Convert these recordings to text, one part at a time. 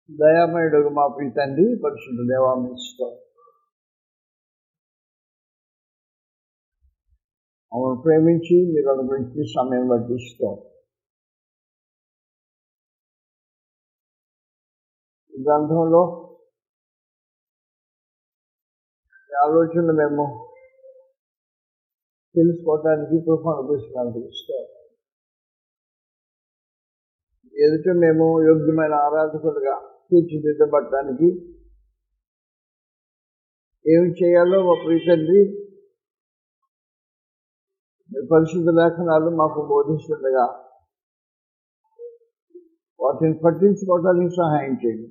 దయామయుడు మా ప్రియ తండ్రి, పరిశుద్ధ దేవా మీకు స్తోత్రం. మమ్మల్ని ప్రేమించి మీరు అనుగ్రహించి సమయం బట్టి స్తోత్రం. ఈ గ్రంథంలో ఈ ఆలోచనలు మేము తెలుసుకోవటానికి కృప అనుగ్రహించినందుకు స్తోత్రం. ఎదుట మేము యోగ్యమైన ఆరాధకులుగా తీర్చిదిద్దబడటానికి ఏమి చేయాలో మా ప్రియ తండ్రి పరిశుద్ధ లేఖనాలు మాకు బోధిస్తుండగా వాటిని పట్టించుకోవడానికి సహాయం చేయండి.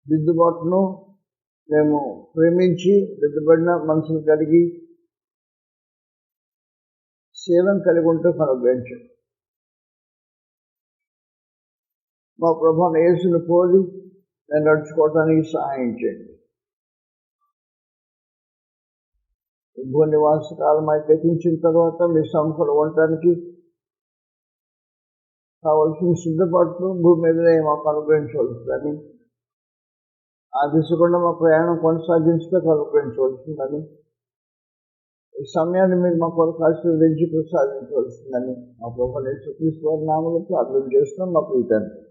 దిద్దుబాటును మేము ప్రేమించి దిద్దుబడిన మనసును కలిగి శీలం కలిగి ఉంటూ అనుగ్రహించండి. మా ప్రభువుని యేసుని పోలి నేను నడుచుకోవటానికి సహాయం చేయండి. భూనివాస కాలం గతించిన తర్వాత మీ సముఖంలో ఉండటానికి కావలసిన సిద్ధపాటును భూమి మీదనే మాకు అనుగ్రహించవలసిందని, ఆ దిశకుండా మా ప్రయాణం కొనసాగించడానికి అనుగ్రహించవలసిందని, ఈ సమయాన్ని మీరు మా కొరకు ఆశీర్వదించి ప్రసాదించవలసిందని మా ప్రభువుని యేసుక్రీస్తు వారి నామములో ప్రార్థన చేస్తున్నాం మా ప్రియ తండ్రి.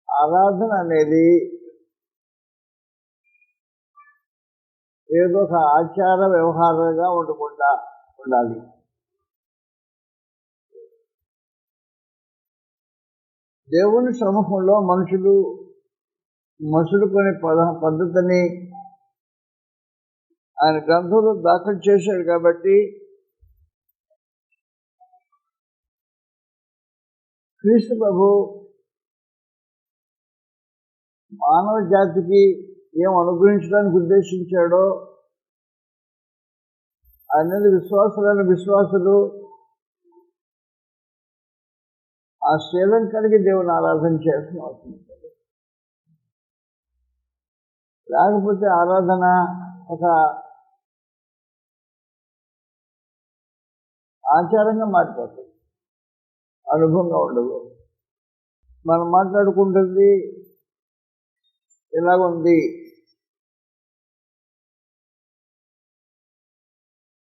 ఆరాధన అనేది ఏదో ఒక ఆచార వ్యవహారంగా ఉండకుండా ఉండాలి. దేవుని సముఖంలో మనుషులు మసులుకునే పద్ధతిని ఆయన గ్రంథంలో దాఖలు చేశాడు కాబట్టి క్రీస్తు ప్రభు మానవ జాతికి ఏం అనుగ్రహించడానికి ఉద్దేశించాడో అనేది విశ్వాసులైన విశ్వాసులు ఆ శీలం కలిగి దేవుని ఆరాధన చేయాల్సిన అవసరం ఉంటుంది. లేకపోతే ఆరాధన ఒక ఆచారంగా మారిపోతుంది, అనుభవంగా ఉండదు. మనం మాట్లాడుకుంటుంది ఇలాగుంది.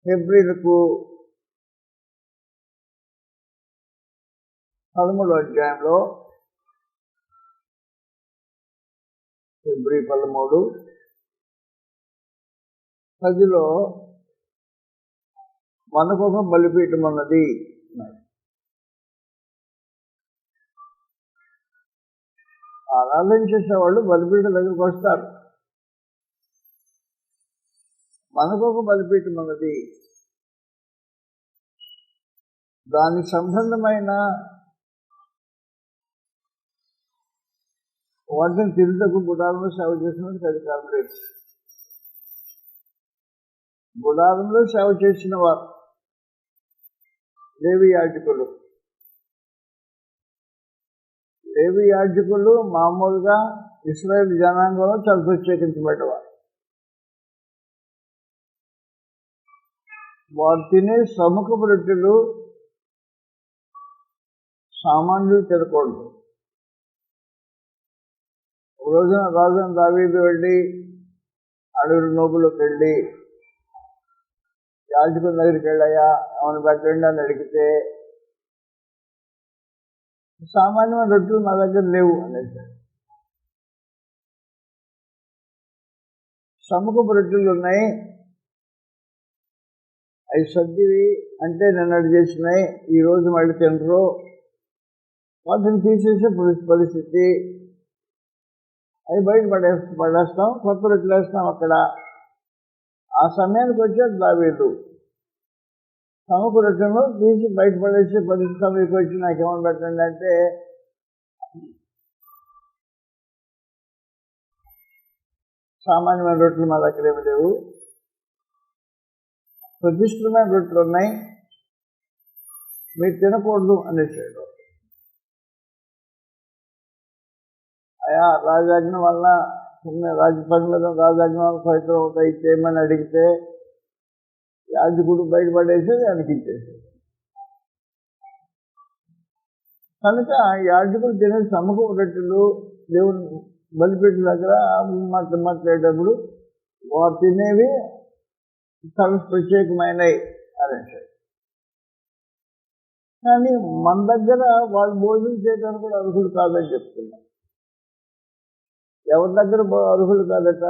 హెబ్రీలకు 13వ అధ్యాయంలో హెబ్రీ 13:10 మనకొక బలిపీఠం ఉన్నది. ఆరాధన చేసేవాళ్ళు బలిపీఠం దగ్గరికి వస్తారు. మనకొక బలిపీఠం ఉన్నది, దాని సంబంధమైన వాటిని తిరుగుటకు గుడారంలో సేవ చేసినట్టు అధికారం లేదు. గుడారంలో సేవ చేసిన వారు లేవి యాజకులు. లేవి యాజకులు మామూలుగా ఇశ్రాయేలు జనాంగంలో చాలా ప్రత్యేకించబడ్డవారు. వారు తినే సముఖపు రొట్టెలు సామాన్యులు తినకూడదు. ఒక రోజున రాజున దావీదు వెళ్ళి అడవి నోబులోకి వెళ్ళి యాజకుల దగ్గరికి వెళ్ళాయా ఏమైనా పెట్టండి అని అడిగితే, సామాన్యమైన రొట్టెలు మా దగ్గర లేవు అనేసి. సముఖపు రొట్టెలు ఉన్నాయి, అవి సర్దివి అంటే నిన్నటి చేసినాయి, ఈరోజు మళ్ళీ తినరు, వాటిని తీసేసే పరిస్థితి. అవి బయట పడేస్తాం, కొత్త రొట్టెలు వేస్తాం అక్కడ. ఆ సమయానికి వచ్చాడు దావీదు. సముఖ రొట్టెలు తీసి బయట పడేసే పరిస్థితి మీకు వచ్చి నాకేమని పెట్టండి అంటే, సామాన్యమైన రొట్టెలు మా దగ్గర ఏమి లేవు, ప్రతిష్ఠితమైన రొట్టెలు ఉన్నాయి, మీరు తినకూడదు అనేసాడు. అయా రాజాజ్ఞ వల్ల రాజపరిమితం రాజాజ్ఞానం ఫలితం అవుతాయి చేయమని అడిగితే యాజకుడు బయటపడేసేది అనిపించేసేది. కనుక యాజకులు తినే సమ్మకం రొట్టెలు దేవుని బలిపీఠం దగ్గర మాట్లాడేటప్పుడు వారు తినేవి చాలా ప్రత్యేకమైనవి అనేసి. కానీ మన దగ్గర వాళ్ళు భోజనం చేయడానికి కూడా అర్హులు కాదని చెప్తున్నారు. ఎవరి దగ్గర అర్హులు కాదట?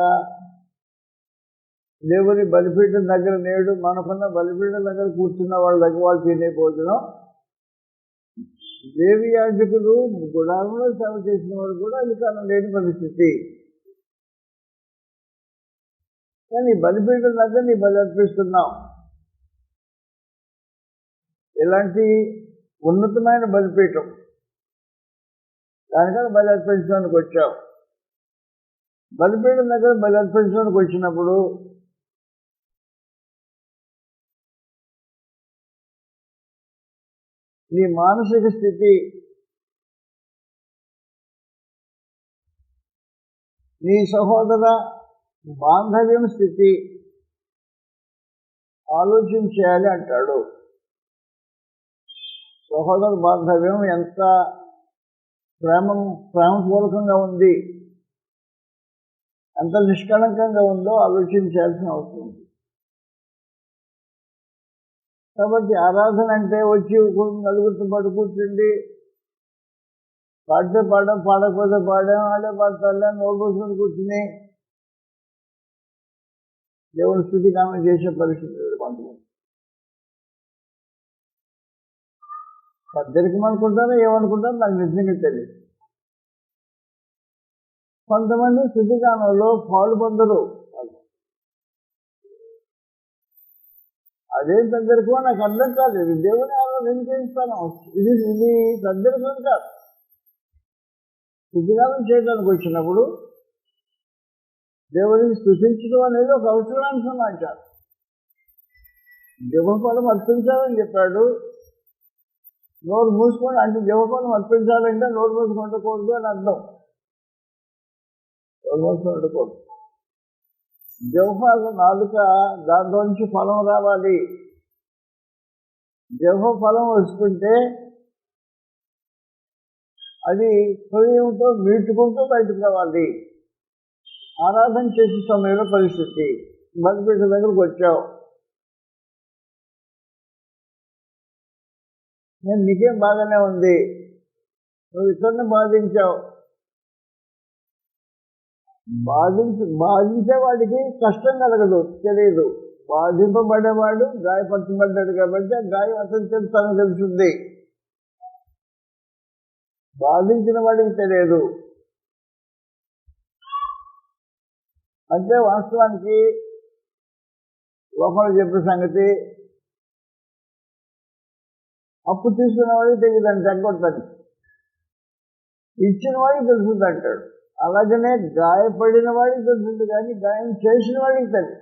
దేవుని బలిపీఠం దగ్గర నేడు మనకున్న బలిపీఠం దగ్గర కూర్చున్న వాళ్ళ దగ్గర వాళ్ళు తినే భోజనం, దేవి యాజకులు గుడారంలో సేవ చేసిన వాళ్ళు కూడా అధికారం లేని పరిస్థితి. కానీ బలిపీఠం దగ్గర నీ బలి అర్పిస్తున్నావు. ఇలాంటి ఉన్నతమైన బలిపీఠం, దానికన్నా బలి అర్పించడానికి వచ్చావు. బలిపీఠం దగ్గర బలి అర్పించడానికి వచ్చినప్పుడు నీ మానసిక స్థితి, నీ సహోదర బాంధవ్యం స్థితి ఆలోచించేయాలి అంటాడు. సహోదర బాంధవ్యం ఎంత ప్రేమపూర్వకంగా ఉంది, ఎంత నిష్కళంకంగా ఉందో ఆలోచించాల్సిన అవసరం ఉంది. కాబట్టి ఆరాధన అంటే వచ్చి నలుగురితో పాటు కూర్చుండి పాడితే పాడడం, పాడకపోతే పాడాం, ఆడే పాడతాలే నోరు పోసుకొని కూర్చుని దేవుని స్థుతి కామెంట్ చేసే పరిస్థితి కొంతమంది. పెద్దరికి అనుకుంటారో ఏమనుకుంటారో నాకు నిజంగా తెలియదు. కొంతమంది స్థుతిగానంలో పాల్పొందరు. అదేం పెద్దరికో నాకు అర్థం కాలేదు. దేవుని ఆరాధన చేస్తాను, ఇది పెద్దరికం కాదు. స్థుతిగానం చేయడానికి వచ్చినప్పుడు దేవుడిని స్థుతించడం అనేది ఒక అవసరాంశం అంటారు. జపఫలం అర్పించాలని చెప్పాడు. నోరు మూసుకొని అంటే జపఫలం అర్పించాలంటే నోరు మూసుకొని ఉండకూడదు అని అర్థం. నోరు మూసుకొని ఉండకూడదు. జపఫలం నాలుక, దాంట్లో నుంచి ఫలం రావాలి. జప ఫలం వస్తుంటే అది హృదయంతో మీటుకుంటూ బయటకు రావాలి. ఆరాధన చేసే సమయంలో పరిస్థితి, బలిపీఠ దగ్గరకు వచ్చావు, నేను నీకేం బాగానే ఉంది, నువ్వు ఇతరుని బాధించావు. బాధించేవాడికి కష్టం కలగదు, తెలియదు. బాధింపబడేవాడు గాయపరచబడ్డాడు కాబట్టి ఆ గాయం అతని చేత తనకు తెలుస్తుంది. బాధించిన వాడికి తెలియదు. అంటే వాస్తవానికి లోపల చెప్పే సంగతి అప్పు తీసుకున్న వాడికి తెలియదండి, తగ్గొట్టని. ఇచ్చిన వాడికి తెలుస్తుంది అంటాడు. అలాగనే గాయపడిన వాడికి తెలుస్తుంది కానీ గాయం చేసిన వాడికి తెలియదు.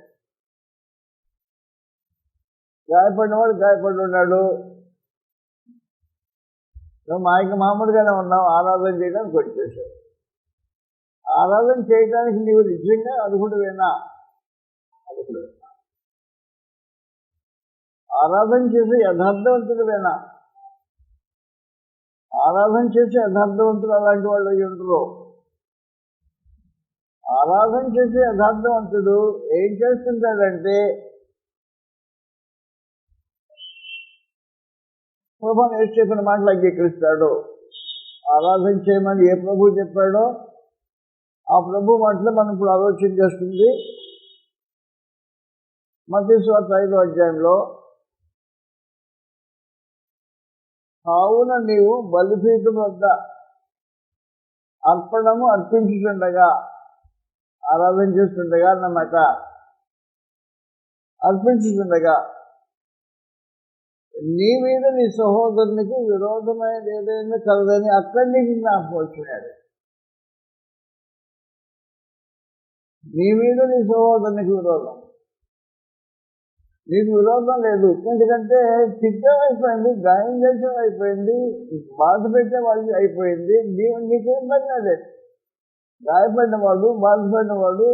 గాయపడినవాడు గాయపడి ఉన్నాడు, మామూలుగానే ఉన్నావు, ఆరాధన చేయడానికి వచ్చేసావు. ఆరాధన చేయడానికి నీవు నిజంగా అర్హుడువేనా? ఆరాధన చేసే యథార్థవంతుడువేనా? ఆరాధన చేసే యథార్థవంతుడు అలాంటి వాళ్ళు ఉంటారు. ఆరాధన చేసే యథార్థవంతుడు ఏం చేస్తుంటాడంటే ప్రభుని ఏం చెప్పిన మాటలు అంగీకరిస్తాడు. ఆరాధన చేయమని ఏ ప్రభు చెప్పాడో ఆ ప్రభు మాటలు మనం ఇప్పుడు ఆలోచన చేస్తుంది. మత్తయి సువార్త 5వ అధ్యాయంలో, కావున నీవు బలిపీఠం వద్ద అర్పణము అర్పించుతుండగా, ఆరాధన చేస్తుండగా అన్నమాట, అర్పించుతుండగా నీ మీద నీ సహోదరునికి విరోధమైన ఏదైనా కలదని అక్కడి నుంచి జ్ఞాపకం వచ్చినాడు. నీ మీద నీ సహోదరునికి విరోధం, నీకు విరోధం లేదు. ఎందుకంటే తిట్టం అయిపోయింది, గాయం చేసే అయిపోయింది, బాధ పెట్టే వాళ్ళు అయిపోయింది, నీకేం పని లేదు. గాయపడినవాడు, బాధపడినవాడు,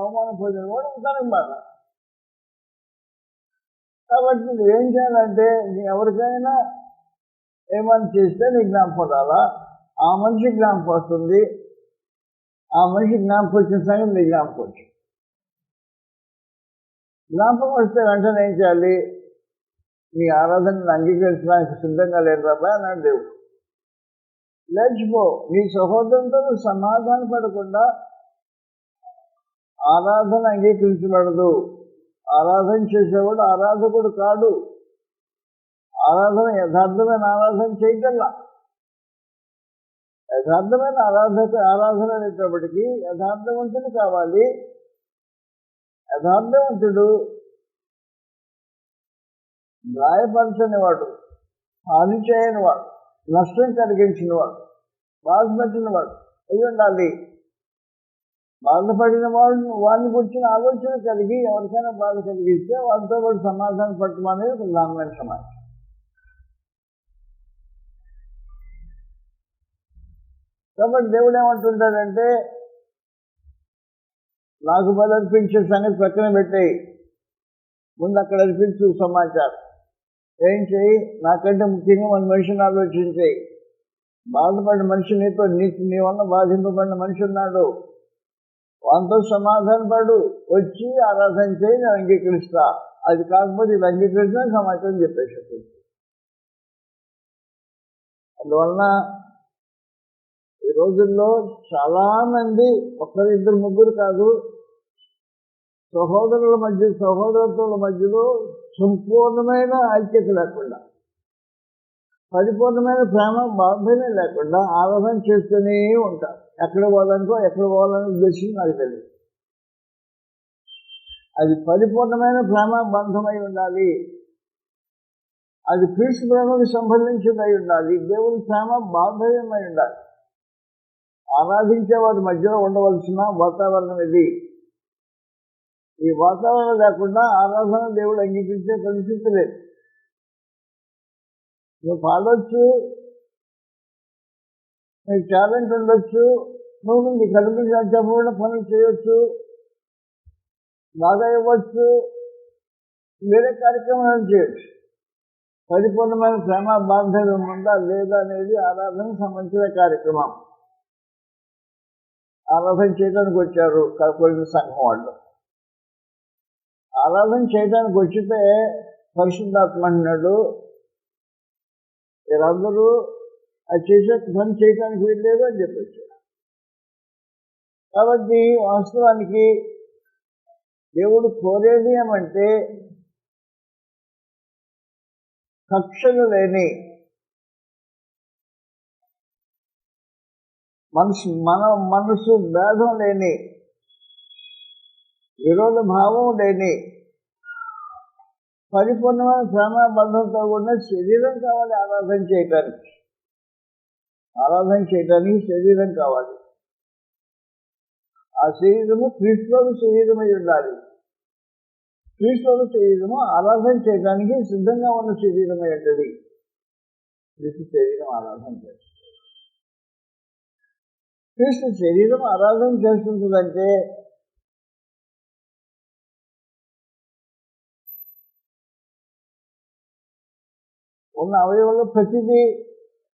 అవమానపడినవాడు ఉంటానికి బాధ. కాబట్టి నువ్వేం చేయాలంటే, ఎవరికైనా ఏమని చేస్తే నీ జ్ఞాపకం రాలా, ఆ మనిషి జ్ఞాపకం వస్తుంది. ఆ మనిషి జ్ఞాపకం వచ్చిన సంగతి నీ జ్ఞాపకం వచ్చింది. జ్ఞాపకం వస్తే వెంటనే ఏం చేయాలి? నీ ఆరాధనను అంగీకరించడానికి సిద్ధంగా లేదు రాబా అన్నాడు దేవుడు. లేచిపో. నీ సహోదరులతో నువ్వు సమాధాన పడకుండా ఆరాధన అంగీకరించబడదు. ఆరాధన చేసేవాడు ఆరాధకుడు కాడు. ఆరాధన యథార్థమైన ఆరాధన చేయగల. యథార్థమైన ఆరాధన అనేటప్పటికీ యథార్థవంతుడు కావాలి. యథార్థవంతుడు గాయపరచని వాడు, హాని చేయని వాడు, నష్టం కలిగించిన వాడు, బాధపడిన వాడు అయి ఉండాలి. బాధపడిన వాడిని గురించిన ఆలోచన కలిగి ఎవరికైనా బాధ కలిగిస్తే వాళ్ళతో పాటు సమాధానం పడటం అనేది ప్రధానమైన సమాచారం. కాబట్టి దేవుడు ఏమంటుంటాడంటే, నాకు బలి అర్పించే సంగతి పక్కన పెట్టేయి, ముందు అక్కడ అర్పించు సమాచారం. ఏం చేయి? నాకంటే ముఖ్యంగా మన మనిషిని ఆలోచించేయి. బాధపడిన మనిషి నీ వల్ల బాధింపబడిన మనిషి ఉన్నాడు, వాళ్ళతో సమాధాన పడు, వచ్చి ఆరాధన చేయి, నేను అంగీకరిస్తా. అది కాకపోతే ఇది అంగీకరించిన సమాచారం చెప్పేసి. అందువలన ఈ రోజుల్లో చాలామంది, ఒకరిద్దరు ముగ్గురు కాదు, సహోదరుల మధ్యలో సంపూర్ణమైన ఐక్యత లేకుండా, పరిపూర్ణమైన ప్రేమ బాధనే లేకుండా ఆరాధన చేస్తూనే ఉంటారు. ఎక్కడ పోవాలని ఉద్దేశం నాకు తెలియదు. అది పరిపూర్ణమైన ప్రేమ బంధమై ఉండాలి. అది క్రీస్తు ప్రేమకు సంబంధించినై ఉండాలి. దేవుని ప్రేమ బాంధవ్యమై ఉండాలి. ఆరాధించే వారి మధ్యలో ఉండవలసిన వాతావరణం ఇది. ఈ వాతావరణం లేకుండా ఆరాధన దేవుడు అంగీకరించే పరిస్థితి లేదు. నువ్వు పాడవచ్చు, నీకు టాలెంట్ ఉండొచ్చు, నువ్వు నీ కడుపు చెప్పకుండా పనులు చేయొచ్చు, బాగా ఇవ్వచ్చు, వేరే కార్యక్రమాలు చేయొచ్చు. పరిపూర్ణమైన ప్రేమ బాంధవ్యం ఉందా లేదా అనేది ఆరాధనకు సంబంధించిన కార్యక్రమం. ఆరాధన చేయడానికి వచ్చారు కొన్ని సంఘం వాళ్ళు. ఆరాధన చేయడానికి వచ్చితే పరిశుద్ధాత్మ అన్నాడు, మీరందరూ అది చేసే పని చేయడానికి వీల్లేదు అని చెప్పొచ్చు. కాబట్టి వాస్తవానికి దేవుడు కోరేది ఏమంటే, కక్షలు లేని, మనసు భేదం లేని, విరోధ భావం లేని, పరిపూర్ణమైన ప్రేమ బంధంతో కూడిన శరీరం కావాలి ఆరాధన చేయటానికి. ఆరాధన చేయటానికి శరీరం కావాలి. ఆ శరీరము క్రీస్తువు శరీరమై ఉండాలి. క్రీస్తువు శరీరము ఆరాధన చేయడానికి సిద్ధంగా ఉన్న శరీరమై ఉంటుంది. క్రీస్తు శరీరం ఆరాధన చేస్తుంది. క్రీస్తు శరీరం ఆరాధన చేస్తుందంటే ఉన్న అవయవంలో ప్రతిదీ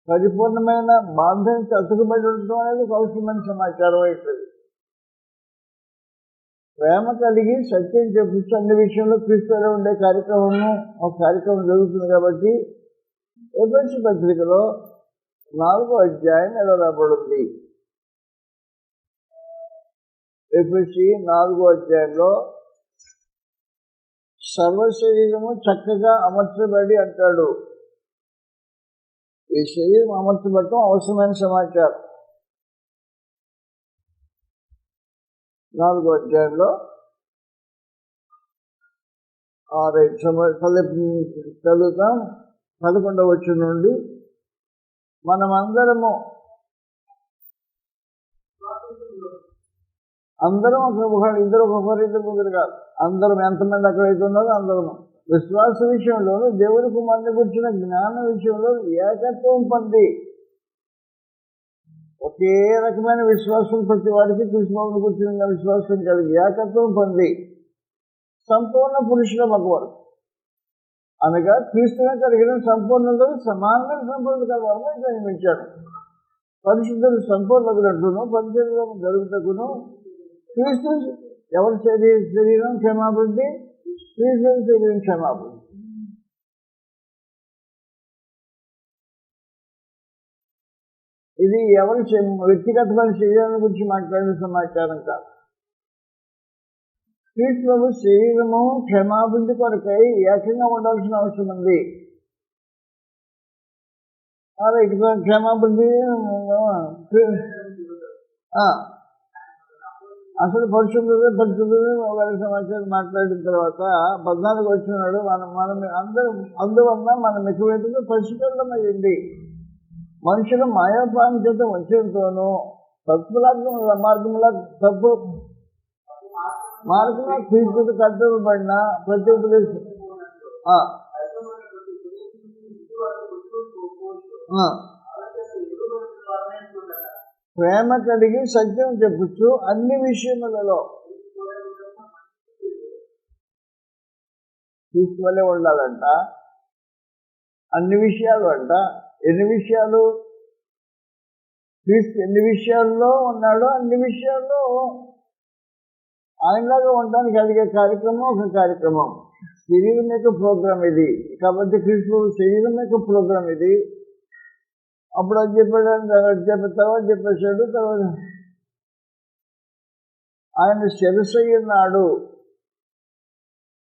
పరిపూర్ణమైన బాంధవ్యం అతుకుబడి ఉండటం అనేది అవసరమైన సమాచారం అవుతుంది. ప్రేమ కలిగి సత్యం చెప్పచ్చు అన్ని విషయంలో క్రీస్తులో ఉండే ఒక కార్యక్రమం జరుగుతుంది. కాబట్టి ఎఫెసీ పత్రికలో 4వ అధ్యాయం ఎలా రాబడింది? ఎఫెసీ 4వ అధ్యాయంలో సర్వ శరీరము చక్కగా అమర్చబడి అంటాడు. ఈ శరీరం అమర్చబడటం అవసరమైన సమాచారం. 4వ అధ్యాయంలో 6 చదువుతాం. 11వ వచనం నుండి, మనమందరము ఇద్దరు ముగ్గురు కాదు, అందరం ఎంతమంది అక్కడైతే ఉన్నారో అందరము విశ్వాస విషయంలోనూ దేవుని కుమారుని గురించిన జ్ఞాన విషయంలో ఏకత్వం పొంది ఒకే రకమైన విశ్వాసం ప్రతి వాడికి కృష్ణుని కూర్చున్న విశ్వాసం కలిగి ఏకత్వం పొంది సంపూర్ణ పురుషుల మగవారు అనగా క్రీస్తుగా కలిగిన సంపూర్ణులు సమానమైన సంపూర్ణ కలవారు జన్మించారు. పరిశుద్ధులు సంపూర్ణకులంటూను పరిశుద్ధం జరుగుటకును క్రీస్తు ఎవరి శరీరం క్షమాభివృద్ధి, క్రీస్తు శరీరం క్షమాభివృద్ధి. ఇది ఎవరి వ్యక్తిగతమైన శరీరాన్ని గురించి మాట్లాడిన సమాచారం కాదు. క్రీస్తులో శరీరము క్షమాభివృద్ధి కొరకై ఏకంగా ఉండాల్సిన అవసరం ఉంది. క్షమాభివృద్ధి అసలు పరిశుద్ధులు ఒకరి సమాచారం మాట్లాడిన తర్వాత 14 వచ్చినాడు. మనం అందరం అందువల్ల మనం ఎక్కువైతే పరిశుద్ధమైంది. మనుషులు మాయాపాలన చేత వచ్చేతోనూ తప్పు మార్గంలో క్రీస్తుకు కట్టబడిన ప్రతి ఉపదేశం ప్రేమ కలిగి సత్యం చెప్పచ్చు. అన్ని విషయములలో క్రీస్తు వల్లే ఉండాలంట. అన్ని విషయాలు అంట. ఎన్ని విషయాలు? క్రీస్తు ఎన్ని విషయాల్లో ఉన్నాడో అన్ని విషయాల్లో ఆయనలాగా ఉండడానికి కలిగే కార్యక్రమం ఒక కార్యక్రమం. శరీరం యొక్క ప్రోగ్రాం ఇది. కాబట్టి క్రీస్తు శరీరం యొక్క ప్రోగ్రాం ఇది. అప్పుడు అది చెప్పాడు, తర్వాత చెప్పేశాడు. తర్వాత ఆయన శిరస్సు ఉన్నాడు.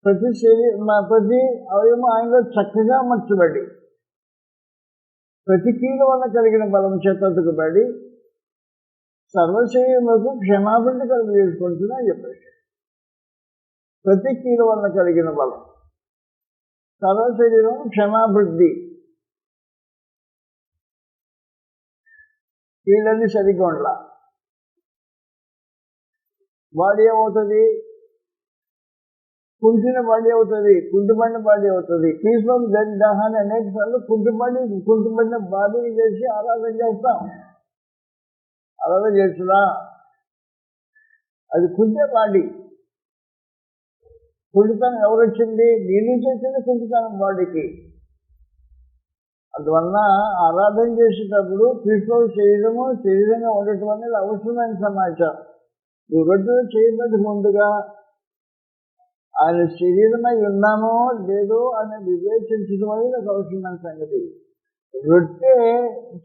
ప్రతి అవయవం ఆయనలో చక్కగా అమర్చబడి ప్రతి కీలు వల్ల కలిగిన బలం చేతబడి సర్వశరీరములకు క్షమాభివృద్ధి కలిగి చేసుకుంటున్నా చెప్పాడు. ప్రతి కీలు వల్ల కలిగిన బలం సర్వశరీరం క్షమాభివృద్ధి. కీళ్ళని సరిగ్గా ఉండాల. బాడీ ఏమవుతుంది? కుంటిన బాడీ అవుతుంది, కుంటుపడిన బాడీ అవుతుంది. క్రీస్తు దాహాన్ని అనేక సార్లు కుంటుపడిన బాడీని చేసి ఆరాధన చేస్తాం. ఆరాధన చేస్తున్నా అది కుంటే బాడీ. కుంటుతనం ఎవరు వచ్చింది? నీ నుంచి వచ్చింది కుంటుతనం బాడీకి. అందువలన ఆరాధన చేసేటప్పుడు క్రీస్తు శరీరంగా ఉండటం అనేది అవసరమైన సమాచారం. ఈ రొట్టె చేయబడి ముందుగా ఆయన శరీరమై ఉన్నామో లేదో అని వివేచించడం అనేది ఒక అవసరమైన సంగతి. రొట్టె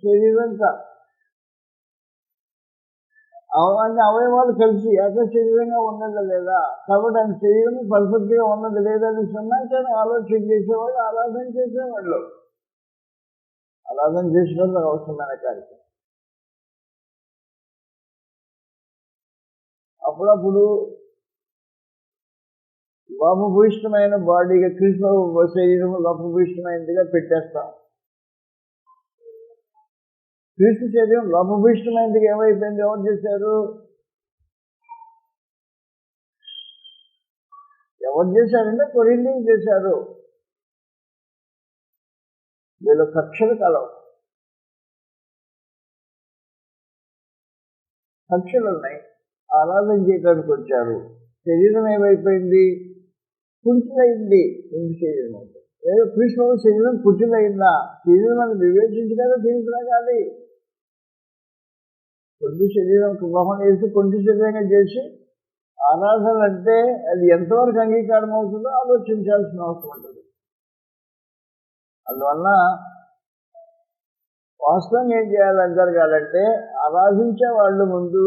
శరీరం కాదు. అన్ని అవయవాలు కలిసి ఏక శరీరంగా ఉన్నదా లేదా, కాబట్టి ఆయన శరీరం పర్ఫెక్ట్గా ఉన్నది లేదని సమాచారం ఆలోచన చేసేవాళ్ళు ఆరాధన చేసేవాళ్ళు. ఆరాధన చేసినందుకు అవసరమైన కార్యక్రమం. అప్పుడప్పుడు లోపభూయిష్టమైన బాడీగా క్రీస్తు శరీరం లోపభూయిష్టమైనదిగా పెట్టేస్తాం. క్రీస్తు శరీరం లోపభూయిష్టమైనదిగా ఏమైపోయింది? ఎవరు చేశారు? ఎవరు చేశారంటే కొరింథీయులు చేశారు. వీళ్ళు కక్షలు కలవు. కక్షలు ఉన్నాయి. ఆరాధన చేయడానికి వచ్చారు. శరీరం ఏమైపోయింది? కుంటిలైంది. కుంటి శరీరం అవుతుంది. ఏదో కృష్ణ శరీరం కుంటిలైందా? శరీరం అని వివేచించగానే తీసుకురాగాలి. కొంటి శరీరం గృహం వేసి కొంటి శరీరంగా చేసి ఆరాధన అంటే అది ఎంతవరకు అంగీకారం అవుతుందో ఆలోచించాల్సిన అవసరం ఉంటుంది. అందువల్ల వాస్తవం ఏం చేయాలని జరగాలంటే ఆరాధించే వాళ్ళు ముందు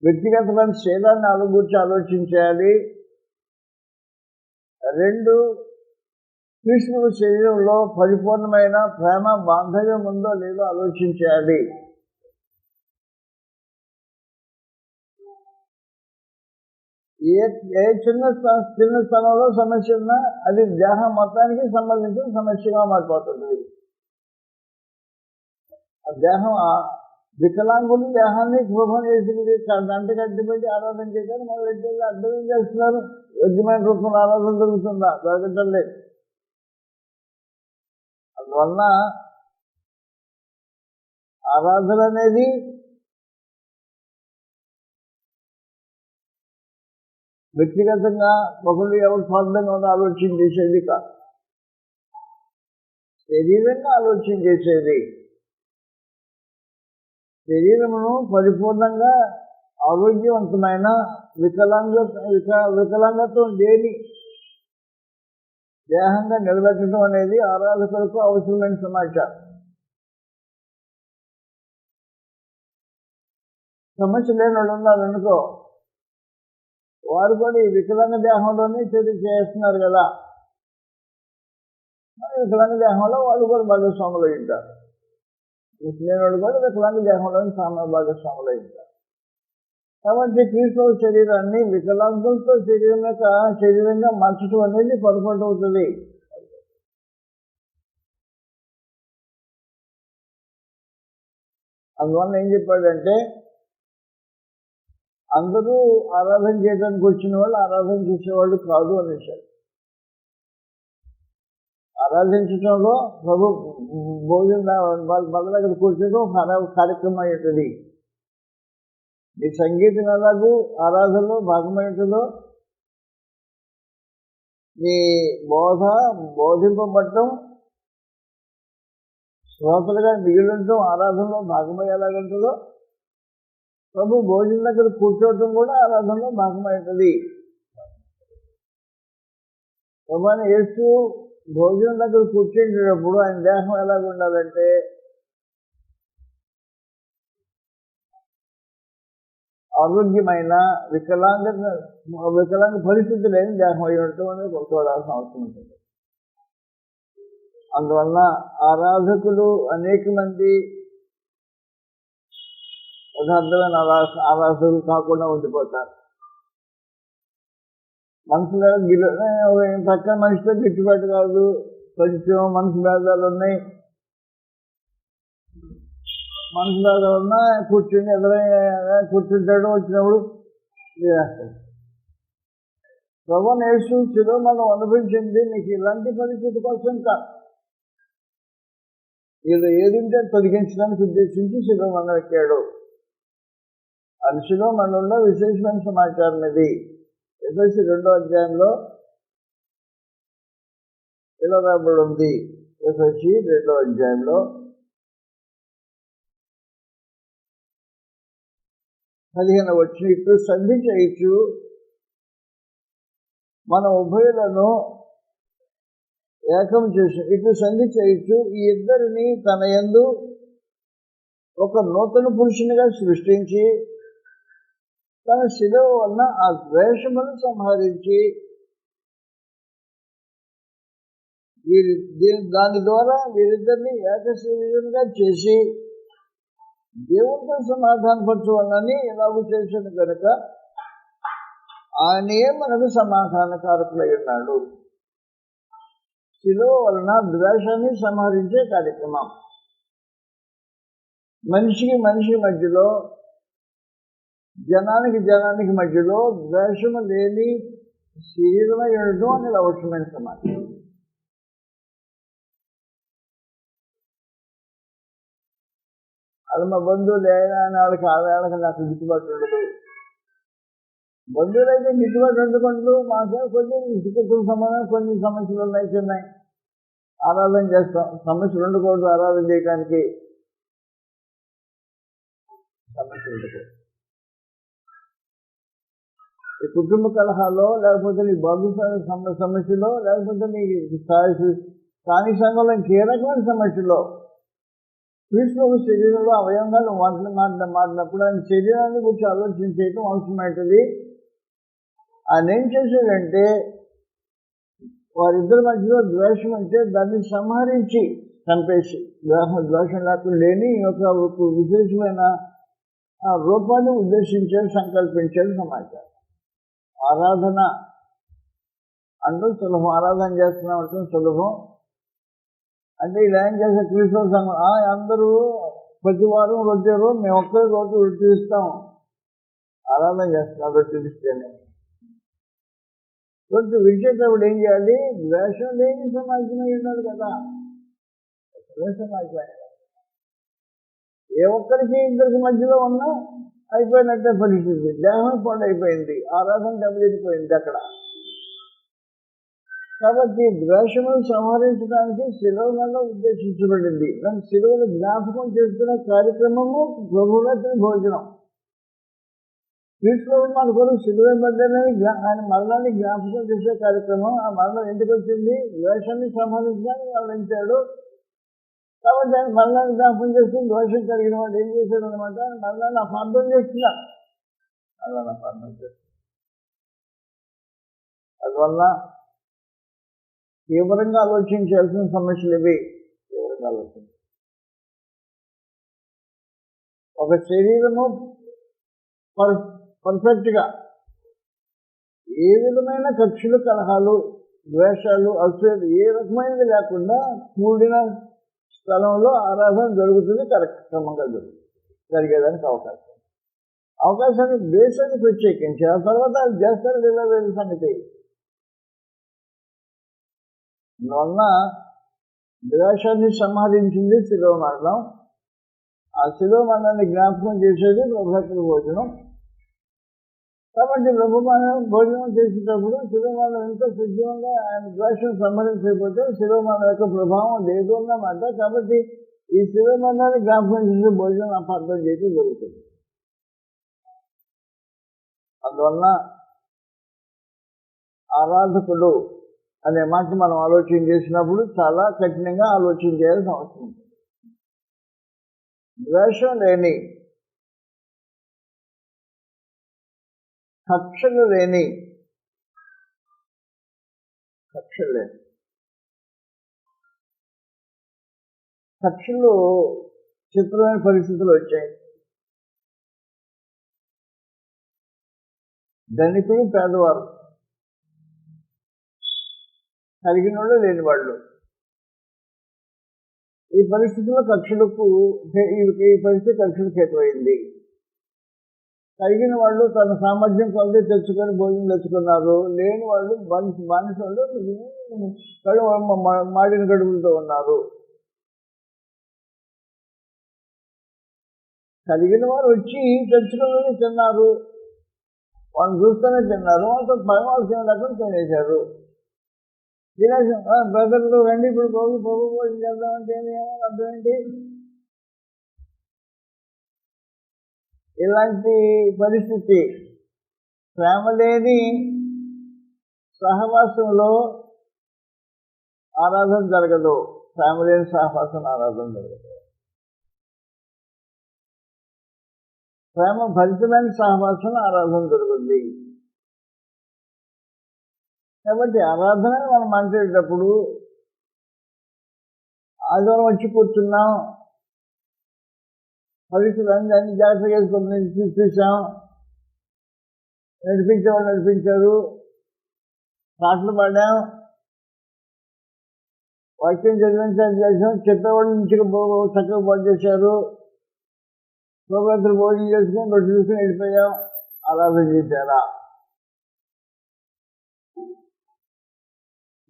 వ్యక్తిగతమైన శీలాన్ని గురించి ఆలోచించాలి. 2, కృష్ణుడు శరీరంలో పరిపూర్ణమైన ప్రేమ బాంధవ్యం ఉందో లేదో ఆలోచించాలి. ఏ చిన్న స్థలంలో సమస్య ఉన్నా అది దేహం మొత్తానికి సంబంధించిన సమస్యగా మారిపోతుంది. ఆ దేహం వికలాంగులు దేహాన్ని గృహం వేసింది గంట కట్టిపెట్టి ఆరాధన చేయడానికి మన వ్యక్తులు అర్థం ఏం చేస్తున్నారు? యోగ్యమైన రూపంలో ఆరాధన జరుగుతుందా? జరగటం లేదు. అందువలన ఆరాధన అనేది వ్యక్తిగతంగా ఒకరు ఎవరు స్వార్థంగా ఉన్న ఆలోచన చేసేది కాదు, శరీరంగా ఆలోచన చేసేది. శరీరమును పరిపూర్ణంగా ఆరోగ్యవంతమైన వికలాంగత్వం లేని దేహంగా నిలబెట్టడం అనేది ఆరాధకులకు అవసరమైన సమాచారం. సమస్య లేని వాళ్ళు ఉన్నారనుకో, వారు కూడా ఈ వికలాంగ దేహంలోనే చేస్తున్నారు కదా, వికలాంగ దేహంలో వాళ్ళు కూడా భాగస్వాములు ఉంటారు. లేని వాళ్ళు కూడా వికలాంగ దేహంలోని భాగస్వాములు ఉంటారు. కాబట్టి క్రీస్తు శరీరాన్ని వికలాంగులతో శరీరంగా మార్చడం అనేది పొరపాటు అవుతుంది. అందువల్ల ఏం చెప్పాడంటే, అందరూ ఆరాధన చేయడానికి వచ్చిన వాళ్ళు ఆరాధన చేసేవాళ్ళు కాదు అనేసాడు. ఆరాధించడంలో ప్రభు భోజనం వాళ్ళ దగ్గర కూర్చోడం కార్యక్రమం అవుతుంది. నీ సంగీతం ఎలాగూ ఆరాధనలో భాగమవుతుందో, నీ బోధింపబడటం శ్రోతలుగా మిగిలిండటం ఆరాధనలో భాగమయ్యేలాగుంటుందో, ప్రభు భోజనం దగ్గర కూర్చోవటం కూడా ఆరాధనలో భాగమవుతుంది. ప్రభువైన యేసు భోజనం దగ్గర కూర్చుంటేటప్పుడు ఆయన దేహం ఎలాగ ఉండాలంటే, ఆరోగ్యమైన వికలాంగ పరిస్థితి లేని దేహం అయి ఉండటం అనేది చూడాల్సిన అవసరం ఉంటుంది. అందువల్ల ఆరాధకులు అనేక మంది యథార్థమైన ఆరాధకులు కాకుండా ఉండిపోతారు. మనసులో పక్కన మనిషితో గిట్టుబాటు కాదు, కొంచెం మనసు భేదాలు ఉన్నాయి, మనసు భేదాలు ఉన్నా కూర్చుని కూర్చుంటాడు, వచ్చినప్పుడు చేస్తాడు. ప్రభువైన యేసు శిలువ మనం అనుభవించింది నీకు ఇలాంటి పరిస్థితి కోసం కాదు, ఇది ఏదింటే తొలగించడానికి ఉద్దేశించి శిలువ మనం ఎక్కాడు. అది శిలువ మనలో విశేషమైన సమాచారం. ఇది ఎఫెసీ 2వ అధ్యాయంలో ఇలా రాబడి ఉంది. ఎఫెసీ 2వ అధ్యాయంలో 15వ వచనం, ఇటు సంధి చేయొచ్చు మన ఉభయులను ఏకం చేసి, ఇటు సంధి చేయొచ్చు ఈ ఇద్దరిని తన యందు ఒక నూతన పురుషునిగా సృష్టించి తన శిలువ వలన ఆ ద్వేషమును సంహరించి దాని ద్వారా వీరిద్దరిని ఏకశరీరంగా చేసి దేవుడితో సమాధానపరచవాలని ఎలాగూ చేశాను కనుక ఆయనే మనకు సమాధానకారకులై ఉన్నాడు. శిలువ వలన ద్వేషాన్ని సంహరించే కార్యక్రమం. మనిషికి మనిషి మధ్యలో, జనానికి మధ్యలో ద్వేషము లేని శరీరమై ఉండటం అనేది అవసరమైన సమాచారం. అది మా బంధువులు ఏదైనా వాళ్ళకి నాకు గిట్టుబాటు ఉండదు. బంధువులైతే గిట్టుబాటు ఉండకుండా మాకు కొంచెం కుటుంబ సంబంధం కొన్ని సమస్యలు ఉన్నాయి. ఆరాధన చేస్తాం, సమస్యలు ఉండకూడదు. ఆరాధన చేయడానికి సమస్యలు ఉండకూడదు. ఈ కుటుంబ కలహాల్లో, లేకపోతే నీ బంధు సమస్యలో, లేకపోతే నీ స్థానిక సంఘంలో ఇంకే రకమైన సమస్యలో క్రీస్తు శరీరంలో అవయవాలు మారినప్పుడు ఆయన శరీరాన్ని గురించి ఆలోచన చేయటం అవసరమైనది. ఆయన ఏం చేశాడంటే, వారిద్దరి మధ్యలో ద్వేషం అంటే దాన్ని సంహరించి చంపేసి, ద్వేషం లేకుండా లేని ఒక విశేషమైన రూపాన్ని ఉద్దేశించాడు, సంకల్పించాడు సమాచారం. ఆరాధన అంటూ సులభం, ఆరాధన చేస్తున్నాం అంటే సులభం. అంటే ఇలా ఏం చేసే క్రీస్తు సంఘం అందరూ ప్రతి వారం రొట్టెరు, మేము ఒక్కరి రోజు రొట్టె ఇస్తాం, ఆరాధన చేస్తున్నాం రొట్టె ఇస్తేనే. రొట్టె విడిచేటప్పుడు ఏం చేయాలి? ద్వేషం లేని సమాజమై ఉండాలి కదా. సమాజం ఏ ఒక్కరికి ఇద్దరికి మధ్యలో ఉన్నా అయిపోయినట్టే పరిస్థితి. దేహం పాడైపోయింది, ఆరాధన దెబ్బతిపోయింది అక్కడ. కాబట్టి ద్వేషమును సంహరించడానికి శిలువలో ఉద్దేశించబడింది. దాని శిలువను జ్ఞాపకం చేసుకునే కార్యక్రమము ప్రభువుని భోజనం. క్రీస్తు మన కొరకు శిలువ పడ్డానని ఆయన మరణాన్ని జ్ఞాపకం చేసే కార్యక్రమం. ఆ మరణం ఎందుకు వచ్చింది? ద్వేషాన్ని సంహరించడానికి మరణించాడు. కాబట్టి ఆయన మరణాన్ని జ్ఞాపకం చేసుకుని దోషం కలిగిన వాడు ఏం చేశాడు అనమాట, ఆయన మరణాన్ని అపార్థం చేస్తున్నాడు. మరణాన్ని అపార్థం చేస్తున్నాడు. అందువల్ల తీవ్రంగా ఆలోచించాల్సిన సమస్యలు ఇవి. తీవ్రంగా ఆలోచించాలి. ఒక శరీరము పర్ఫెక్ట్గా ఏ విధమైన కక్షలు, కలహాలు, ద్వేషాలు, అసూయలు ఏ రకమైనది లేకుండా కూడిన స్థలంలో ఆరాధన జరుగుతుంది, కరెక్ట్ క్రమంగా జరిగేదానికి అవకాశాన్ని దేశాన్ని ప్రత్యేకించి ఆ తర్వాత అది చేస్తారు లేదా వేరే సంగతి. అందువల్ల ద్వేషాన్ని సంహరించింది శిలువ మరణం. ఆ శిలువ మరణాన్ని జ్ఞాపకం చేసేది ప్రభుత్వ భోజనం. కాబట్టి భోజనం చేసేటప్పుడు శిలువ మరణం ఎంతో సజీవంగా ఆయన ద్వేషం సంహరించకపోతే శిలువ మరణం యొక్క ప్రభావం లేదు అన్నమాట. కాబట్టి ఈ శిలువ మరణాన్ని జ్ఞాపకం చేసే భోజనం అపార్థం చేయడం జరుగుతుంది. అందువల్ల ఆరాధకుడు అనే మాట మనం ఆలోచన చేసినప్పుడు చాలా కఠినంగా ఆలోచన చేయాల్సిన అవసరం ఉంది. ద్వేషం లేని, కక్షలు లేని, కక్షలు చిత్రమైన పరిస్థితులు వచ్చాయి. ధనికులు, పేదవారు, కలిగిన వాళ్ళు, లేని వాళ్ళు, ఈ పరిస్థితుల్లో ఈ పరిస్థితి కక్షలకు ఎక్కువైంది. కలిగిన వాళ్ళు తన సామర్థ్యం కొలది తెచ్చుకొని భోజనం తెచ్చుకున్నారు. లేని వాళ్ళు బానిసలు మాడిన గడుపులతో ఉన్నారు. కలిగిన వారు వచ్చి తెచ్చుకొని తిన్నారు, వాళ్ళని చూస్తూనే తిన్నారు, వాళ్ళతో పరమాల్సిన లేకుండా తినేశారు. తినేసాం, బ్రదర్లు రండి ఇప్పుడు భోజనం చేద్దామంటే అర్థం ఏంటి? ఇలాంటి పరిస్థితి ప్రేమ లేని సహవాసంలో ఆరాధన జరగదు. ప్రేమ లేని సహవాసం ఆరాధన జరగదు. ప్రేమ భరితమైన సహవాసం ఆరాధన జరుగుతుంది. కాబట్టి ఆరాధన మనం మాట్లాడేటప్పుడు ఆదివారం వచ్చి కూర్చున్నాం, పరిస్థితులు అన్ని జాగ్రత్తగా వేసుకొని చూసాం, నడిపించేవాళ్ళు నడిపించారు, పాటలు పాడాం, వాక్యం చదివించాలి చేసాం, చెప్పేవాళ్ళు నుంచి చక్కగా బాగు చేశారు, ప్రోగ్రాంలు భోజనం చేసుకుని రొట్టె చూసుకుని వెళ్ళిపోయాం. ఆరాధన చేశారా?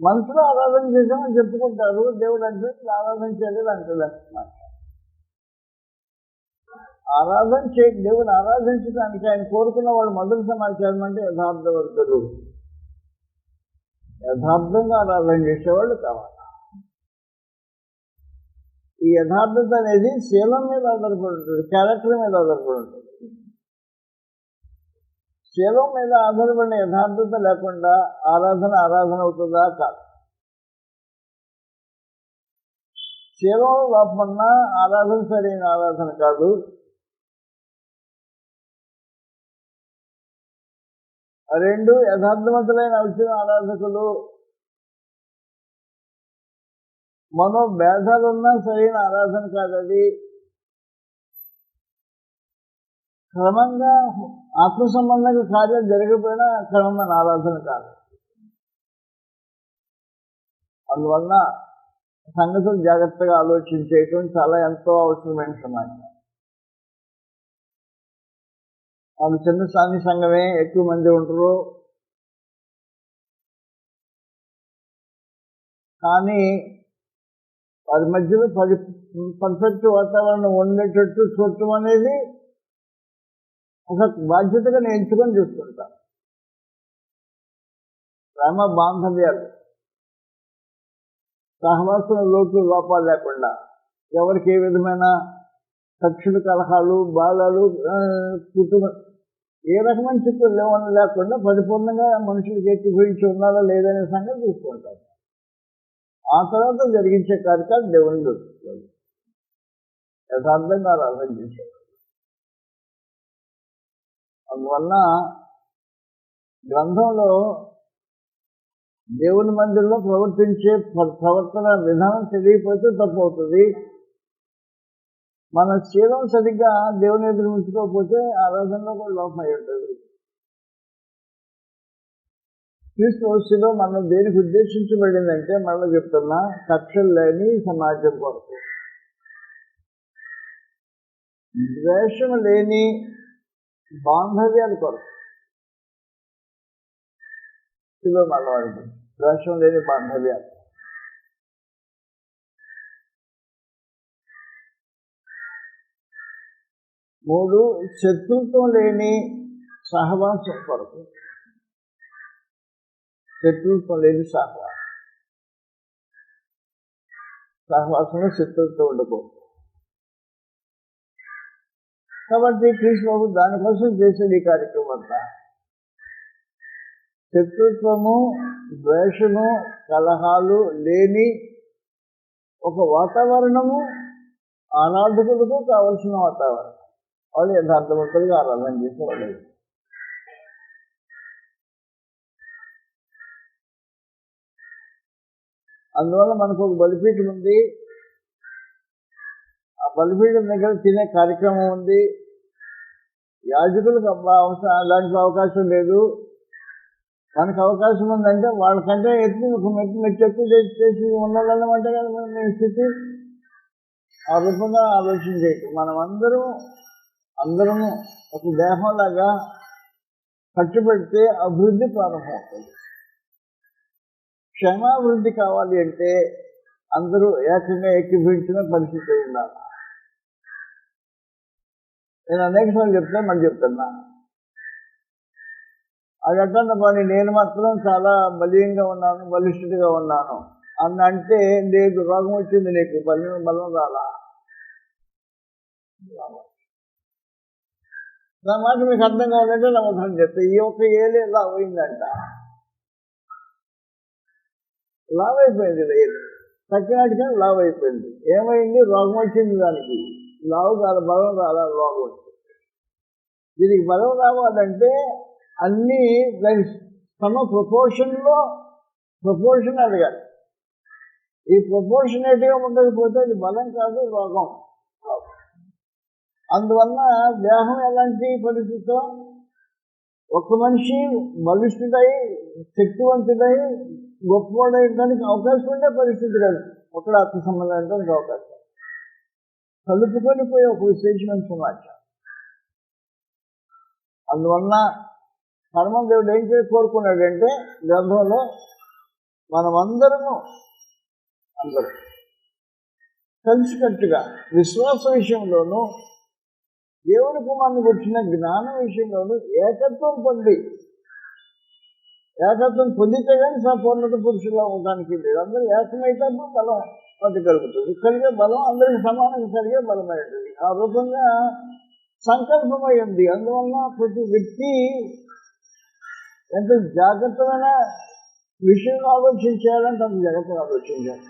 మనసులో ఆరాధన చేసామని చెప్పుకుంటారు, దేవుడు అంటే ఆరాధన చేయలేదు అంటున్నారు. ఆరాధన దేవుని ఆరాధించడానికి ఆయన కోరుకున్న వాళ్ళు మొదటి సమాచారం అంటే యథార్థవంతులు, యథార్థంగా ఆరాధన చేసేవాళ్ళు కావాలి. ఈ యథార్థత అనేది శీలం మీద ఆధారపడి ఉంటుంది, క్యారెక్టర్ మీద ఆధారపడి ఉంటుంది. శీలం మీద ఆధారపడిన యథార్థత లేకుండా ఆరాధన అవుతుందా? కాదు. శీలం లోపమన్నా ఆరాధన సరైన ఆరాధన కాదు. రెండు, యథార్థవంతులైన వచ్చిన ఆరాధకులు మనోభేదాలున్నా సరైన ఆరాధన కాదది. క్రమంగా ఆత్మ సంబంధంగా కార్యాలు జరగకపోయినా క్రమమైన ఆరాధన కాదు. అందువల్ల సంగతులు జాగ్రత్తగా ఆలోచించేయటం చాలా ఎంతో అవసరమైన సమాచారం. వాళ్ళు చిన్న స్థానిక సంఘమే, ఎక్కువ మంది ఉంటారు, కానీ వారి మధ్యలో పర్ఫెక్ట్ వాతావరణం ఉండేటట్టు చూడటం అనేది ఒక బాధ్యతగా నేను ఎంచుకొని చూస్తుంటాను. ప్రేమ బాంధవ్యాలు, సహవాసన లోటు లోపాలు లేకుండా, ఎవరికి ఏ విధమైన కక్షలు కలహాలు బాధలు కుటుంబం ఏ రకమైన చిక్కులు లేవని లేకుండా పరిపూర్ణంగా మనుషులకి ఎక్కిపోయించి ఉన్నారా లేదనే సంగతి చూసుకుంటారు. ఆ తర్వాత జరిగించే కార్యక్రమాలు దేవుని చూసుకోవాలి, యథార్థంగా అర్థం చేసేవారు. అందువల్ల గ్రంథంలో దేవుని మందిరంలో ప్రవర్తించే ప్రవర్తన విధానం తెలియకపోతే తప్పు అవుతుంది. మన శీలం సరిగ్గా దేవుని ఎదురు ఉంచుకోకపోతే ఆరాధనలో కూడా లోపం అయి ఉంటుంది. క్రీస్తు మనం దేనికి ఉద్దేశించబడిందంటే మళ్ళీ చెప్తున్నా, కక్షలు లేని సమాజం కొరకు, ద్వేషం లేని బాంధవ్యాల కొరకు. మళ్ళీ ద్వేషం లేని బాంధవ్యాలు. మూడు, శత్రుత్వం లేని సహవాసం కొరకు. శత్రుత్వం లేని సహవాసంలో శత్రుత్వం ఉండకూడదు. కాబట్టి క్రీస్తు బాబు దానికోసం చేసేది ఈ కార్యక్రమం అంతా. శత్రుత్వము, ద్వేషము, కలహాలు లేని ఒక వాతావరణము ఆరాధకులకు కావలసిన వాతావరణం. వాళ్ళు యథార్థవంతులుగా ఆరాధన చేసేవాళ్ళు. అందువల్ల మనకు ఒక బలిపీఠం ఉంది. ఆ బలిపీఠం దగ్గర తినే కార్యక్రమం ఉంది. యాజకులకు దాంట్లో అవకాశం లేదు. మనకు అవకాశం ఉందంటే వాళ్ళకంటే ఒక మెట్టు ఎక్కువ చేసి ఉండాలన్నమాట కదా మన స్థితి. ఆ రూపంగా ఆలోచన చేయటం. మనం అందరము ఒక దేహంలాగా కట్టుబెడితే అభివృద్ధి ప్రారంభమవుతుంది. క్షేమాభివృద్ధి కావాలి అంటే అందరూ ఏకంగా ఎక్కిపించిన పరిస్థితి ఉండాలి. నేను అనేక సార్లు మళ్ళీ చెప్తున్నా, అది అట్లా పని. నేను మాత్రం చాలా బలీయంగా ఉన్నాను, బలిష్ఠుడిగా ఉన్నాను అని అంటే, లేదు రోగం వచ్చింది నీకు, బలం రాలా. నా మాట మీకు అర్థం కావాలంటే నా ఉదాహరణ చెప్తే, ఈ ఒక్క ఏళ్ళు లావ్ అయిందంట. లావ్ అయిపోయింది ఏళ్ళు, తక్కినాటికని లావ్ అయిపోయింది. ఏమైంది? రోగం వచ్చింది దానికి. లావు కాదు, బలం రాలా, రోగం వచ్చింది. దీనికి బలం రావాలంటే అన్నీ తమ ప్రపోర్షన్ అడగాలి. ఈ ప్రపోర్షనేట్గా ఉండకపోతే అది బలం కాదు, రోగం. అందువల్ల దేహం ఎలాంటి పరిస్థితితో ఒక మనిషి బలిష్ఠుడై శక్తివంతుడై గొప్పవాడడానికి అవకాశం ఉండే పరిస్థితి కాదు. ఒకడు ఆత్మ సంబంధానికి అవకాశం కలుపుకొని పోయి ఒక విశేషమైన సమాచారం. అందువల్ల పరమదేవుడు ఏం కోరుకున్నాడంటే, గ్రంథంలో అందరూ కలిసికట్టుగా విశ్వాస విషయంలోనూ దేవుని కుమారుని వచ్చిన జ్ఞానం విషయంలోనూ ఏకత్వం పొందితే కానీ సంపూర్ణత పురుషుల్లో ఉండడానికి లేదు. అందరూ ఏకమైతే బలం అది కలుగుతుంది. కలిగే బలం అందరికీ సమానంగా కలిగే బలమైనది. ఆ రూపంగా సంకల్పమైంది. అందువల్ల ప్రతి వ్యక్తి ఎంత జాగ్రత్తమైన విషయం ఆలోచించాలంటే అంత జాగ్రత్తగా ఆలోచించాలి.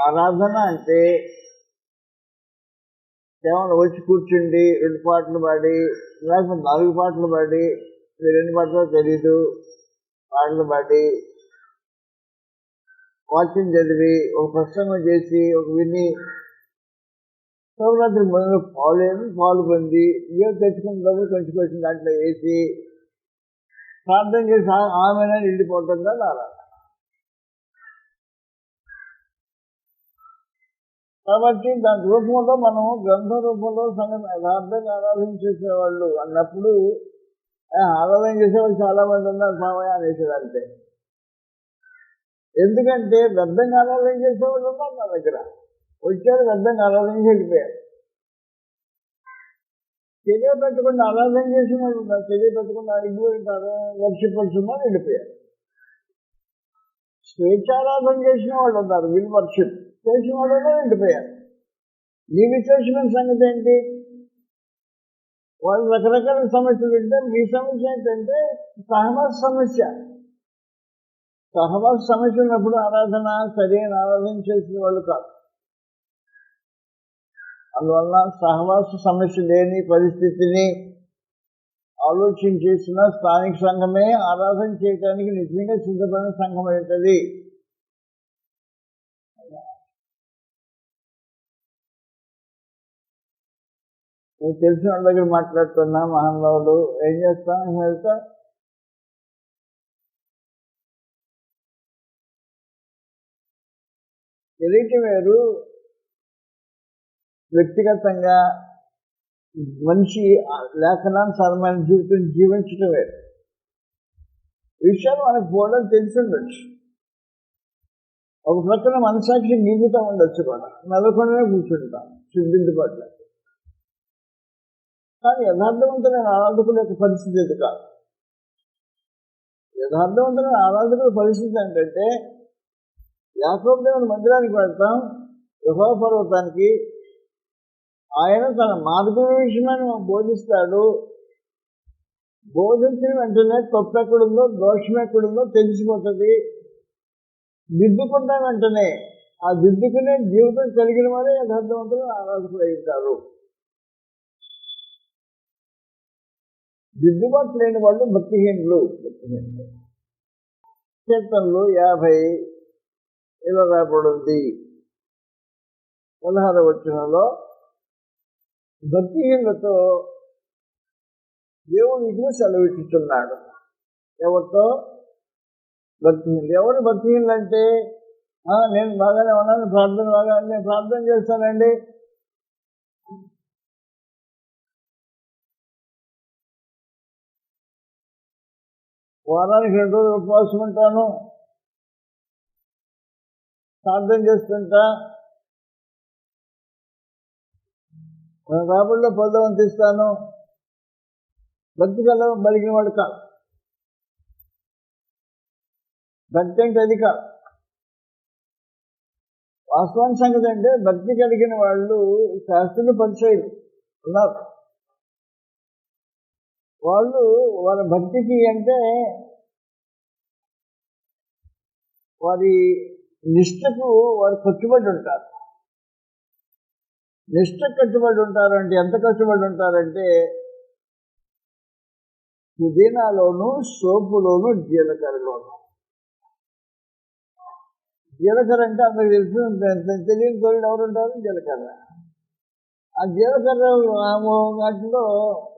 ఆరాధన అంటే కేవలం వచ్చి కూర్చుండి 2 పాటలు పాడి, లేకపోతే 4 పాటలు పాడి, 2 పాటలు తెలీదు పాటలు పాడి, వాక్యం చదివి, ఒక ప్రసంగం చేసి, ఒక విని, శివరాత్రి మొదలు పాలు పొంది, ఏం తెచ్చుకుని డబ్బులు కొంచుకొచ్చిన దాంట్లో వేసి ప్రార్థన చేసి ఆమెను నిండిపోవటం కాదు ఆరాధన. కాబట్టి దాని రూపంలో మనం గ్రంథ రూపంలో సంగతి యథార్థంగా ఆరాధించేసేవాళ్ళు అన్నప్పుడు ఆరాధన చేసేవాళ్ళు చాలామంది ఉన్నారు మామయ్య అనేసారు అంతే. ఎందుకంటే వ్యర్థంగా ఆరాధన చేసేవాళ్ళు ఉన్నారు నా దగ్గర. వచ్చారు వ్యర్థంగా ఆరాధన చేసి వెళ్ళిపోయారు. తెలియపెట్టకుండా ఆరాధన చేసిన వాళ్ళు ఉన్నారు, తెలియపెట్టకుండా ఇండివిజువల్ వర్షిపర్స్ ఉన్నారు, వెళ్ళిపోయారు. స్వేచ్ఛారాధన చేసిన వాళ్ళు ఉన్నారు, విల్ వర్షిప్ చేసిన వాళ్ళు వెళ్ళిపోయారు. మీ విశేషమైన సంగతి ఏంటి? వాళ్ళు రకరకాల సమస్యలు వింటే మీ సమస్య ఏంటంటే సహవాస సమస్య. సహవాస సమస్య ఉన్నప్పుడు ఆరాధన సరైన ఆరాధన చేసిన వాళ్ళు కాదు. అందువల్ల సహవాస సమస్య లేని పరిస్థితిని ఆలోచించేసిన స్థానిక సంఘమే ఆరాధన చేయడానికి నిజంగా సిద్ధపడిన సంఘం అవుతుంది. నేను తెలిసిన వాళ్ళ దగ్గర మాట్లాడుతున్నా, మహానుభావులు ఏం చేస్తాం వెళ్తా తెలియటం వేరు, వ్యక్తిగతంగా మనిషి లేఖనానుసారమైన జీవితం జీవించడం వేరు. విషయాలు మనకు పోవడం తెలిసి ఉండొచ్చు, ఒక ప్రక్కన మనసాక్షి గీగుతూ ఉండొచ్చు కూడా, నవ్వకుండానే కూర్చుంటాం సిద్ధించుకోవట్ల. కానీ యథార్థవంతులైన ఆరాధకుల యొక్క పరిస్థితి ఇది కాదు. యథార్థవంతులైన ఆరాధకుల పరిస్థితి ఏంటంటే యాకోబు దేవుని మందిరానికి వెళ్తాం, యెహోవా పర్వతానికి. ఆయన తన మార్గం విషయమని బోధిస్తాడు. బోధించిన వెంటనే తప్పు ఎక్కడుందో దోషం ఎక్కడుందో తెలిసిపోతుంది. దిద్దుకున్న వెంటనే ఆ దిద్దుకునే జీవితం కలిగిన వారే యథార్థవంతులు ఆరాధకులు అవుతారు. దిద్దుబాటు లేని వాళ్ళు భక్తిహీనులు. కీర్తనలు 50 ఇలా రాబడింది 16వ వచనంలో, భక్తిహీనులతో దేవుడు ఇట్లు సెలవిచ్చుతున్నాడు. ఎవరితో? భక్తిహీనులు. ఎవరు భక్తిహీనులు అంటే, నేను బాగానే ఉన్నాను, నేను ప్రార్థన చేస్తానండి, వారానికి 2 రోజులు ఉపవాసం ఉంటాను, ప్రార్థన చేస్తుంటా, రాబడిలో పొందవంతిస్తాను, భక్తి కల బలిగిన వాడు కాదు. భక్తి అంటే అది కాదు. వాస్తవానికి సంగతి అంటే భక్తి కలిగిన వాళ్ళు శాస్త్రులు పరిచయం ఉన్నారు. వాళ్ళు వారి భక్తికి అంటే వారి నిష్ఠకు వారు కట్టుబడి ఉంటారు. నిష్ఠ కట్టుబడి ఉంటారంటే ఎంత కట్టుబడి ఉంటారంటే పుదీనాలోను, సోపులోను, జీలకర్రలోను. జీలకర్ర అంటే అందరికి తెలుసు, తెలియని తోడు ఎవరు ఉంటారు? జీలకర్ర. ఆ జీలకర్ర వాటిలో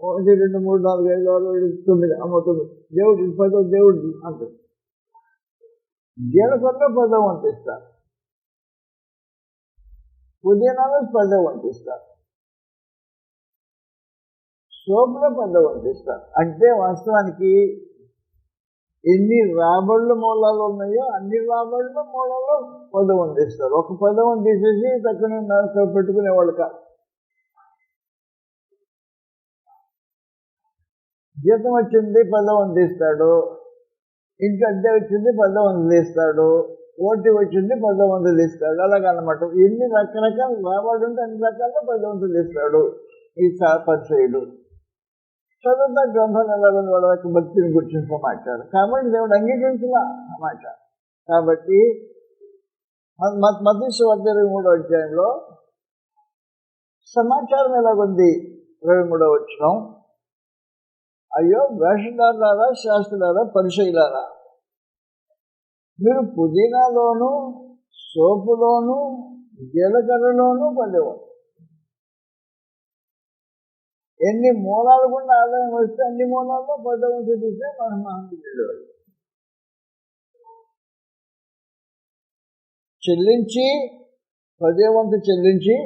1, 2, 3, 4, 5, 6, 7, 9 అమ్ముతుంది. దేవుడు 10 దేవుడు అంటుంది. జీలకర్రలో 10 వంటిస్తారు, పుదీనాలో 10 వంటిస్తారు, సోపులో 10 వంటిస్తారు. అంటే వాస్తవానికి ఎన్ని రాబడుల మూలాలు ఉన్నాయో అన్ని రాబడుల మూలాల్లో 10 వంటిస్తారు. ఒక 10 తీసేసి తక్కువ పెట్టుకునేవాళ్ళు కాదు. జీతం వచ్చింది 10 తీస్తాడు, ఇంటి అద్దె వచ్చింది 10 తీస్తాడు, ఓటీ వచ్చింది 10 తీస్తాడు. అలాగనమాట. ఎన్ని రకరకాల రాబడి ఉంటే అన్ని రకాలుగా 10 తీస్తాడు ఈ పరిచయుడు. చదువుతా గ్రంథాలు ఎలాగొంది వాళ్ళ యొక్క భక్తిని గురించిన సమాచారం. కాబట్టి దేవుడు అంగీకరించిన సమాచారం. కాబట్టి మత్తయి సువార్త 23వ అధ్యాయంలో సమాచారం ఎలాగొంది? 23వ వచనం, అయ్యో వేషధారులారా, శాస్త్రులారా, పరిచయులారా, మీరు పుదీనాలోను, సోపులోను, జీలకర్రలోను పడేవారు. ఎన్ని మూలాలు గుండా ఆదాయం వస్తే అన్ని మూలాల్లో 10 తీస్తే మనం మహాంతుడు చెల్లించి 10 చెల్లించి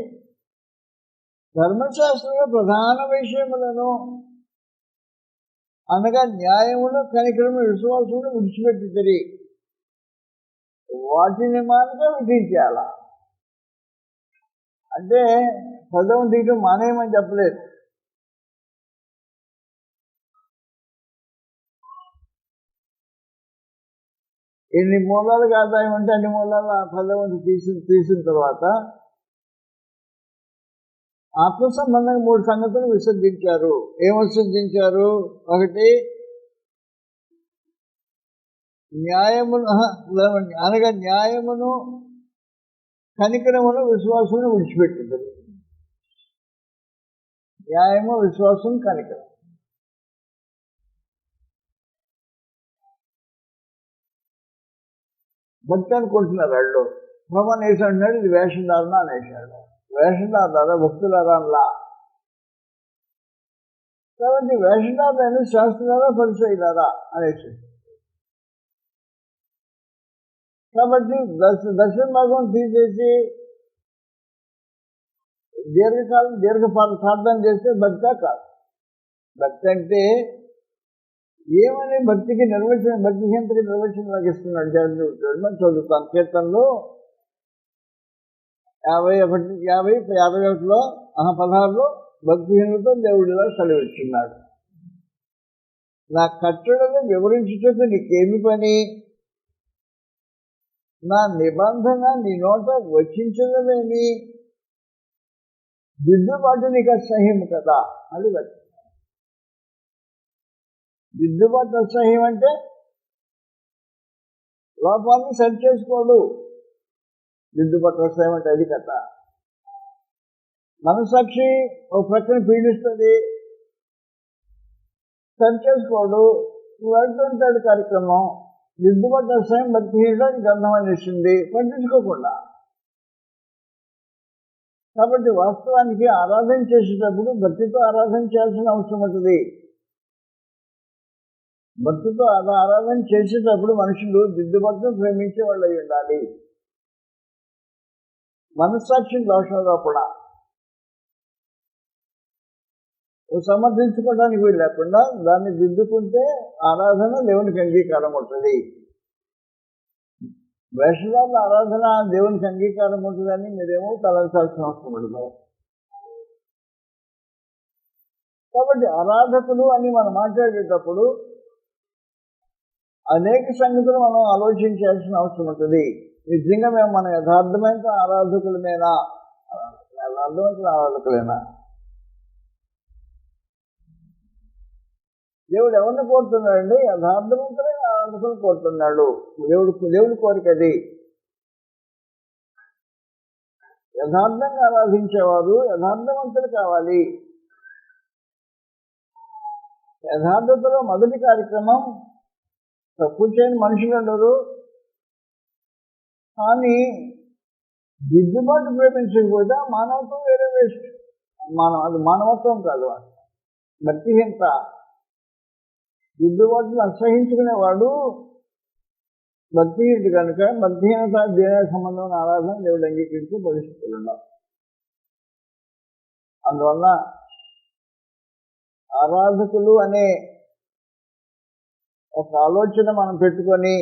ధర్మశాస్త్రంలో ప్రధాన విషయములను అనగా న్యాయమును కనికరము విశ్వాసమును విడిచిపెట్టి వాటిని మాత్రం విధించాల. అంటే పదవం తీయటం మానేయమని చెప్పలేదు. ఎన్ని మూలాలకు ఆదాయం అంటే అన్ని మూలాలు ఆ పదవంతి తీసిన తర్వాత ఆత్మ సంబంధంగా 3 సంగతులు విసర్జించారు. ఏం విసర్జించారు? ఒకటి, న్యాయమును అనగా న్యాయమును కనికరమును విశ్వాసమును విడిచిపెట్టింది. న్యాయము, విశ్వాసం, కనికరం. భక్తి అనుకుంటున్నారు వాళ్ళు. భగవాన్ వేసి అంటున్నాడు ఇది వేషధారణ అనేసాడు. వేషధార భక్తులారా అనలా. కాబట్టి వేషధారైన శాస్త్రారా పరిచయారా అనేసి. కాబట్టి దర్శన భాగం తీసేసి దీర్ఘపాఠం చేస్తే భక్తి కాదు. భక్తి అంటే ఏమని భక్తికి నిర్వచనం, భక్తిహీనతకి నిర్వచనం లాగిస్తున్నాడు జాగ్రత్త. చదువుతాను కీర్తనలో 51లో 16లో భక్తిహీనులతో దేవుడిలా సెలవిచ్చున్నాడు. నా కట్టడను వివరించుటకు నీకేమి పని? నా నిబంధన నీ నోట వచించడమేమి? దిద్దుబాటు నీకు అసహ్యం కదా. అది భక్తి. దిద్దుబాటు అసహ్యం అంటే లోపాన్ని సరి చేసుకోడు. దిద్దుబాటు అసహ్యం అంటే అది కథ. మనసాక్షి ఒక ప్రక్కన పీడిస్తుంది, సరి చేసుకోడు, వెళ్తుంటాడు కార్యక్రమం. దిద్దుబాటు అసహ్యం భక్తిహీనుడు గ్రంథం అనేసింది పట్టించుకోకుండా. కాబట్టి వాస్తవానికి ఆరాధన చేసేటప్పుడు భక్తితో ఆరాధన చేయాల్సిన అవసరం ఉంటుంది. భక్తితో ఆరాధన చేసేటప్పుడు మనుషులు దిద్దుబాటును ప్రేమించే వాళ్ళు అయి ఉండాలి. మనస్సాక్షిని దోషంగా కూడా సమర్థించుకోవడానికి వీలు లేకుండా దాన్ని దిద్దుకుంటే ఆరాధన దేవునికి అంగీకారం ఉంటుంది. వేషధారుల ఆరాధన దేవునికి అంగీకారం ఉంటుందని మీరేమో తలంచాల్సిన అవసరం ఉండదు. కాబట్టి ఆరాధకులు అని మనం మాట్లాడేటప్పుడు అనేక సంగతులు మనం ఆలోచించాల్సిన అవసరం ఉంటుంది. నిజంగా మేము మన యథార్థమైన ఆరాధకులమేనా? యథార్థమైన ఆరాధకులేనా? దేవుడు ఎవరిని కోరుతున్నాడండి? యథార్థవంతులైన ఆరాధకులు కోరుతున్నాడు. దేవుడి కోరిక అది. యథార్థంగా ఆరాధించేవారు యథార్థవంతులు కావాలి. యథార్థతలో మొదటి కార్యక్రమం తప్పు చేయని మనుషులు ఉండరు, కానీ దిద్దుబాటు ప్రేమించకపోతే మానవత్వం వేరే వేస్ట్. అది మానవత్వం కాదు, భక్తిహీనత. దిద్దుబాటును అసహించుకునేవాడు భక్తిహీనుడు కనుక భక్తిహీనత దేవ సంబంధమైన ఆరాధన దేవుడు అంగీకరించే పరిస్థితులు ఉండవు. అందువల్ల ఆరాధకులు అనే ఒక ఆలోచన మనం పెట్టుకొని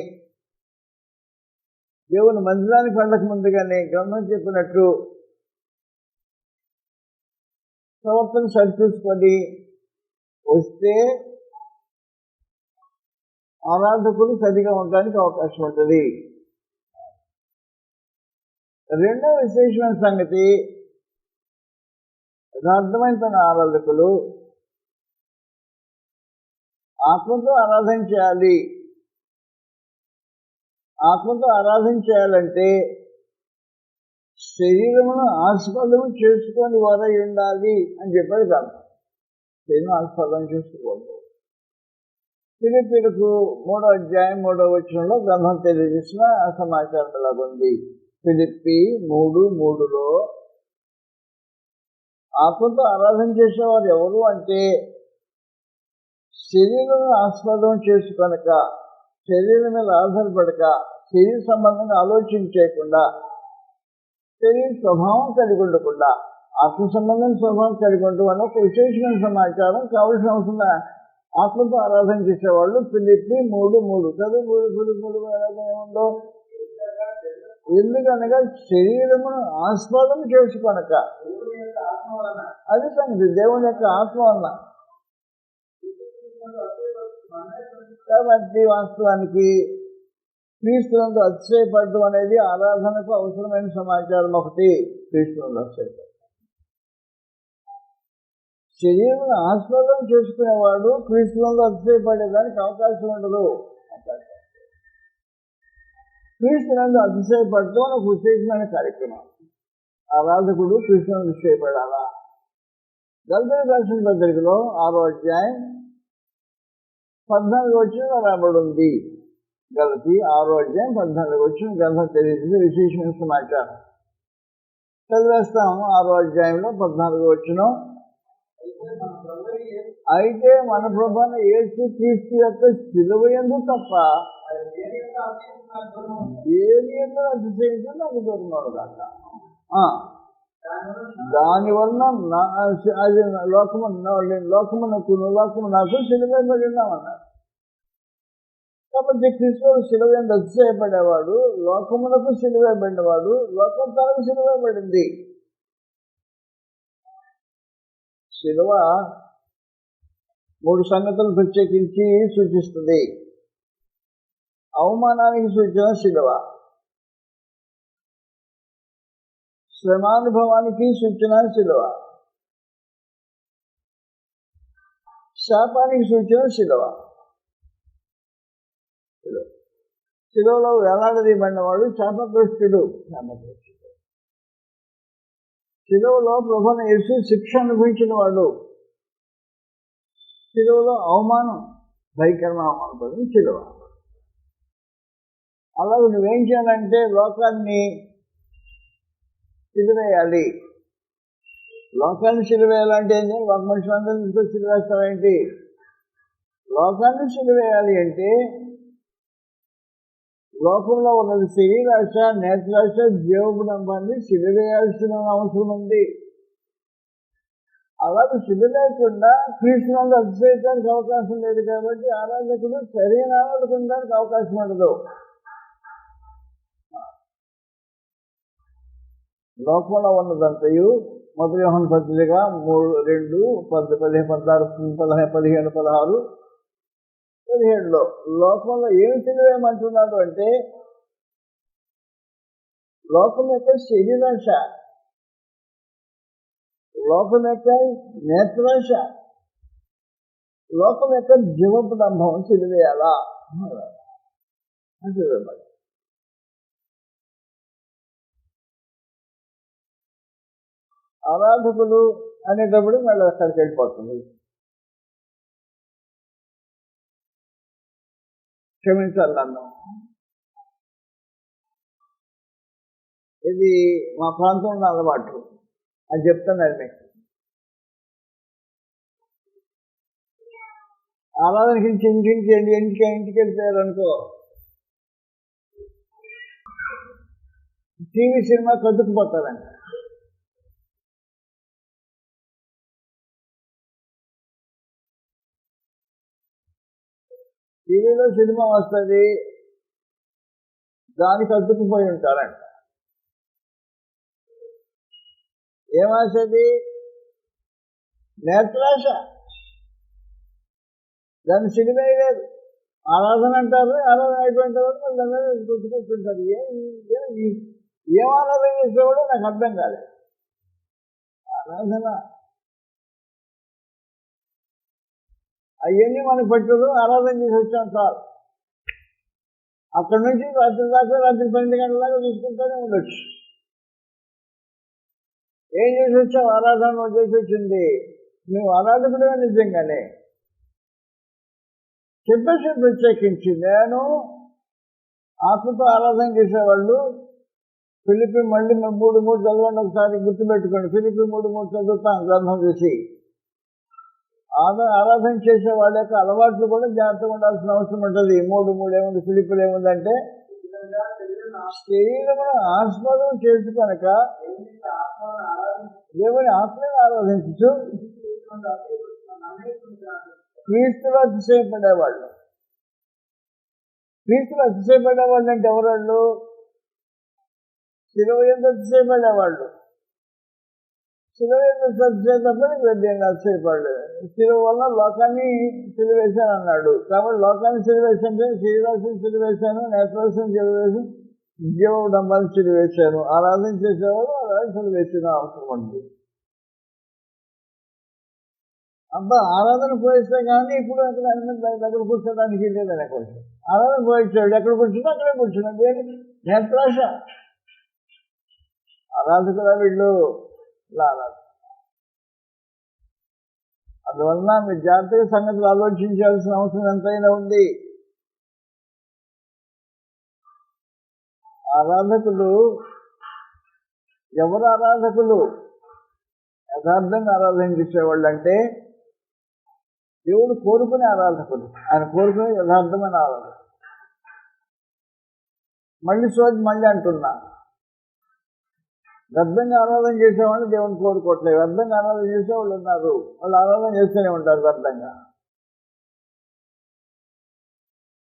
దేవుని మందిరానికి వెళ్ళక ముందుగానే గ్రంథం చెప్పినట్టు ప్రవర్తన సరిచూసుకొని వస్తే ఆరాధకులు సరిగా ఉండడానికి అవకాశం ఉంటుంది. రెండో విశేషమైన సంగతి, యథార్థమైన తన ఆరాధకులు ఆత్మతో ఆరాధన చేయాలి. ఆత్మతో ఆరాధన చేయాలంటే శరీరమును ఆస్పదము చేసుకొని వారై ఉండాలి అని చెప్పాడు కాదు. శరీరం ఆస్పదం చేసుకోకూడదు. ఫిలిప్పీలకు 3వ అధ్యాయం 3వ వచనంలో గ్రంథం తెలియజేసిన సమాచారం ఎలాగుంది. ఫిలిప్పీ 3:3లో ఆత్మతో ఆరాధన చేసేవారు ఎవరు అంటే శరీరం ఆస్పదం చేసుకొనక, శరీరం మీద ఆధారపడక, శరీర సంబంధంగా ఆలోచన చేయకుండా, శరీర స్వభావం కలిగి ఉండకుండా ఆత్మ సంబంధం స్వభావం కలిగి ఉండడం ఒక విశేషమైన సమాచారం కావలసిన అవసరం ఆత్మతో ఆరాధన చేసేవాళ్ళు ఫిలిప్పి 3:3 చదువు. ఫిలిప్పి 3 ఏముందో, ఎందుకనగా శరీరమును ఆస్వాదం చేసుకొనక. అది సంగతి, దేవుని యొక్క ఆత్మ వలన. కాబట్టి వాస్తవానికి క్రీస్తునందు అతిశయపడటం అనేది ఆరాధనకు అవసరమైన సమాచారం. ఒకటి, క్రీస్తునందు అతిశయపడటం. శరీరం ఆస్వాదం చేసుకునేవాడు క్రీస్తునందు అతిశయపడేదానికి అవకాశం ఉండదు. క్రీస్తునందు అతిశయపడటం ఒక విశేషమైన కార్యక్రమం. ఆరాధకుడు క్రీస్తునందు అతిశయపడాలా. గలతీయులకు రాసిన పత్రికలో 6వ అధ్యాయం 14వ వచనం రాబడి ఉంది. గలతీ 6వ అధ్యాయం 14వ వచనం గ్రంథం తెలియజేసే విశేషమైన సమాచారం చదివేస్తాం. 6వ అధ్యాయంలో 14వ వచనం, అయితే మన ప్రభువైన యేసు క్రీస్తు యొక్క శిలువ యందు తప్ప ఏమి ఎందుకు అతిశయించు నాకు దూరమవును కాక. దానివల్ల అది లోకము నాకు శిలువబడి ఉన్నామన్నారు. కాబట్టి క్రీస్తు శిలువ యందు అతిశయపడేవాడు లోకమునకు శిలువబడినవాడు, లోకం తనకు శిలువబడింది. శిలువ 3 సంగతులు ప్రత్యేకించి సూచిస్తుంది. అవమానానికి సూచన శిలువ, శ్రమానుభవానికి సూచన శిలువ, శాపానికి సూచన శిలువ. శిలువలో వేలాడదీయబడినవాడు శాపగ్రస్తుడు. శిలువలో ప్రభువైన యేసు శిక్ష అనుభవించిన వాడు. శిలువలో అవమానం, భయంకరమైన అవమానం శిలువ. అలాగే నువ్వేం చేయాలంటే లోకాన్ని సిలివేయాలి. లోకాన్ని సిలివేయాలంటే ఏంటి? ఒక మనుషులందరినీ తీసుకొని సిలివేస్తావేంటి? లోకాన్ని సిలివేయాలి అంటే లోకంలో ఉన్నది శరీరాశ, నేత్రాశ, జీవగుణంబాన్ని సిలివేయాల్సిన అవసరం ఉంది. అలాగే సిలివేయకుండా క్రీస్తునందు అతిశయించడానికి అవకాశం లేదు. కాబట్టి ఆరాధకుడు సరైన ఆరాధనడానికి అవకాశం ఉండదు. లోకంలో ఉన్నదంతయు 1 యోహాను పత్రిక 3:2, 15:16 లోకంలో ఏమి తెలివేయమంటున్నాడు అంటే లోకం యొక్క శరీరాశ, లోకం యొక్క నేత్రాశ, లోకం యొక్క జీవపు డంభం తెలివేయాలా అంటే ఆరాధకులు అనేటప్పుడు మళ్ళీ అక్కడికి వెళ్ళిపోతుంది. క్షమించాలి నన్ను, ఇది మా ప్రాంతంలో అలవాటు అని చెప్తున్నాను మీకు. ఆరాధనకి ఇంటికి వెళ్ళిపోయారనుకో, టీవీ సినిమా కదుకుపోతారండి. టీవీలో సినిమా వస్తుంది, దానికి అద్దుకుపోయి ఉంటారంట. ఏమాసది? నేత్రాశ. దాన్ని సినిమా లేదు, ఆరాధన అంటారు. ఆరాధన అయిపోయిన తర్వాత మళ్ళీ గుర్తుకొస్తుంటారు. ఏం ఆరాధన చేస్తే కూడా నాకు అర్థం కాలేదు. ఆరాధన అవన్నీ మనకు పట్టదు. ఆరాధన చేసి వచ్చాం సార్, అక్కడి నుంచి రాత్రి 12 గంటల దాకా చూసుకుంటూనే ఉండొచ్చు. ఏం చేసి వచ్చావు? ఆరాధన చేసి వచ్చింది. నువ్వు ఆరాధకుడిగా నిజంగానే చెప్పేసి ప్రత్యేకించి నేను ఆత్మతో ఆరాధన చేసేవాళ్ళు ఫిలిప్పి మళ్ళీ 3:3 చదవండి ఒకసారి, గుర్తుపెట్టుకోండి. ఫిలిప్పి 3:3 చదువుతాను గ్రంథం చేసి. ఆరాధన చేసే వాళ్ళ యొక్క అలవాట్లు కూడా జాగ్రత్తగా ఉండాల్సిన అవసరం ఉంటుంది. 3:3 ఏముంది? ఫిలిప్పులు ఏముందంటే శరీరమును ఆస్వాదం చేసుకొనక దేవుని ఆత్మను ఆరాధించు క్రీస్తులు అతిశయపడేవాళ్ళు. క్రీస్తులు అతిశయపడేవాళ్ళు అంటే ఎవరాళ్ళు? శిలువ యందు అతిశయపడేవాళ్ళు. శిలువ యందు అతిశయపడి వేద్యంగా అతిశయపడలేదు. శిలువ వల్ల లోకాన్ని సిలువేశాను అన్నాడు. కాబట్టి లోకాన్ని సిలువేశాను, శ్రీరాశిని సిలువేశాను, నేత్రాశిని సిలువేశాను, జీవడంబాన్ని సిలువేశాను. ఆరాధన చేసేవాడు ఆరాధన సిలువేసిన అవసరం ఉంది. అంతా ఆరాధన పోయిస్తే కానీ ఇప్పుడు అక్కడ అన్ని దగ్గర కూర్చోడానికి లేదని కొంచెం ఆరాధన పోయించాడు. ఎక్కడ కూర్చున్నా అక్కడే కూర్చున్నాడు. నేత్రాశ ఆరాధకుల వీళ్ళు ఆరాధన. అందువలన మీరు జాతీయ సంగతులు ఆలోచించాల్సిన అవసరం ఎంతైనా ఉంది. ఆరాధకులు ఎవరు? ఆరాధకులు యథార్థంగా ఆరాధన చేసేవాళ్ళు అంటే దేవుడు కోరుకునే ఆరాధకులు. ఆయన కోరుకునే యథార్థమైన ఆరాధకులు. మళ్ళీ అంటున్నా, వ్యర్థంగా ఆరాధన చేసేవాళ్ళు దేవుని కోరుకోవట్లేదు. వ్యర్థంగా ఆరాధన చేసేవాళ్ళు ఉన్నారు. వాళ్ళు ఆరాధన చేస్తూనే ఉంటారు వ్యర్థంగా.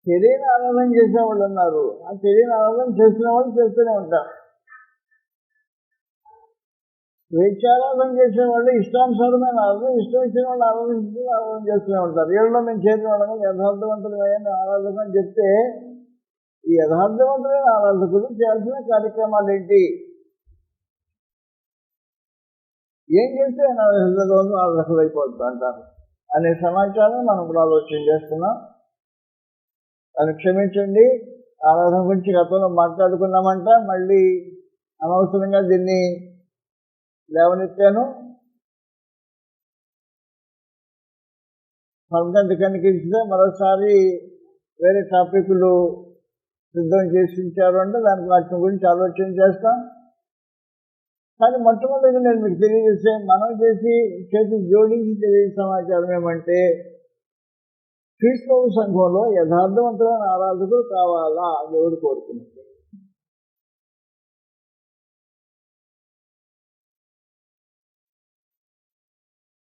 తెలియని ఆరాధన చేసేవాళ్ళు ఉన్నారు. ఆ తెలియని ఆరాధన చేసిన వాళ్ళు చేస్తూనే ఉంటారు. స్వేచ్ఛారాధన చేసేవాళ్ళు ఇష్టానుసారమైన ఆరాధన, ఇష్టం ఇచ్చిన వాళ్ళు ఆరాధన చేస్తూనే ఉంటారు. ఏళ్ళలో మేము చేసిన వాళ్ళగా యథార్థవంతులైన ఆరాధన అని చెప్తే ఈ యథార్థవంతులైన ఆరాధకులు చేయాల్సిన కార్యక్రమాలు ఏంటి? ఏం చేస్తే ఆరాధకులు అయిపోతుంది అంటారు అనే సమాచారం మనం ఇప్పుడు ఆలోచన చేస్తున్నాం. దాన్ని క్షమించండి. ఆరాధన గురించి గతంలో మాట్లాడుకున్నామంట. మళ్ళీ అనవసరంగా దీన్ని లేవనెత్తాను. కంటెంట్ కనిపించితే మరోసారి వేరే టాపిక్లు సిద్ధం చేసి ఉంచారు అంటే దానికి వాటి గురించి ఆలోచన చేస్తాం. కానీ మొట్టమొదటి నేను మీకు తెలియజేసే మనం చేసి చేతులు జోడించి తెలియజే సమాచారం ఏమంటే క్రీస్తవ సంఘంలో యథార్థవంతులైన ఆరాధకులు కావాలా దేవుడు కోరుకున్నాడు.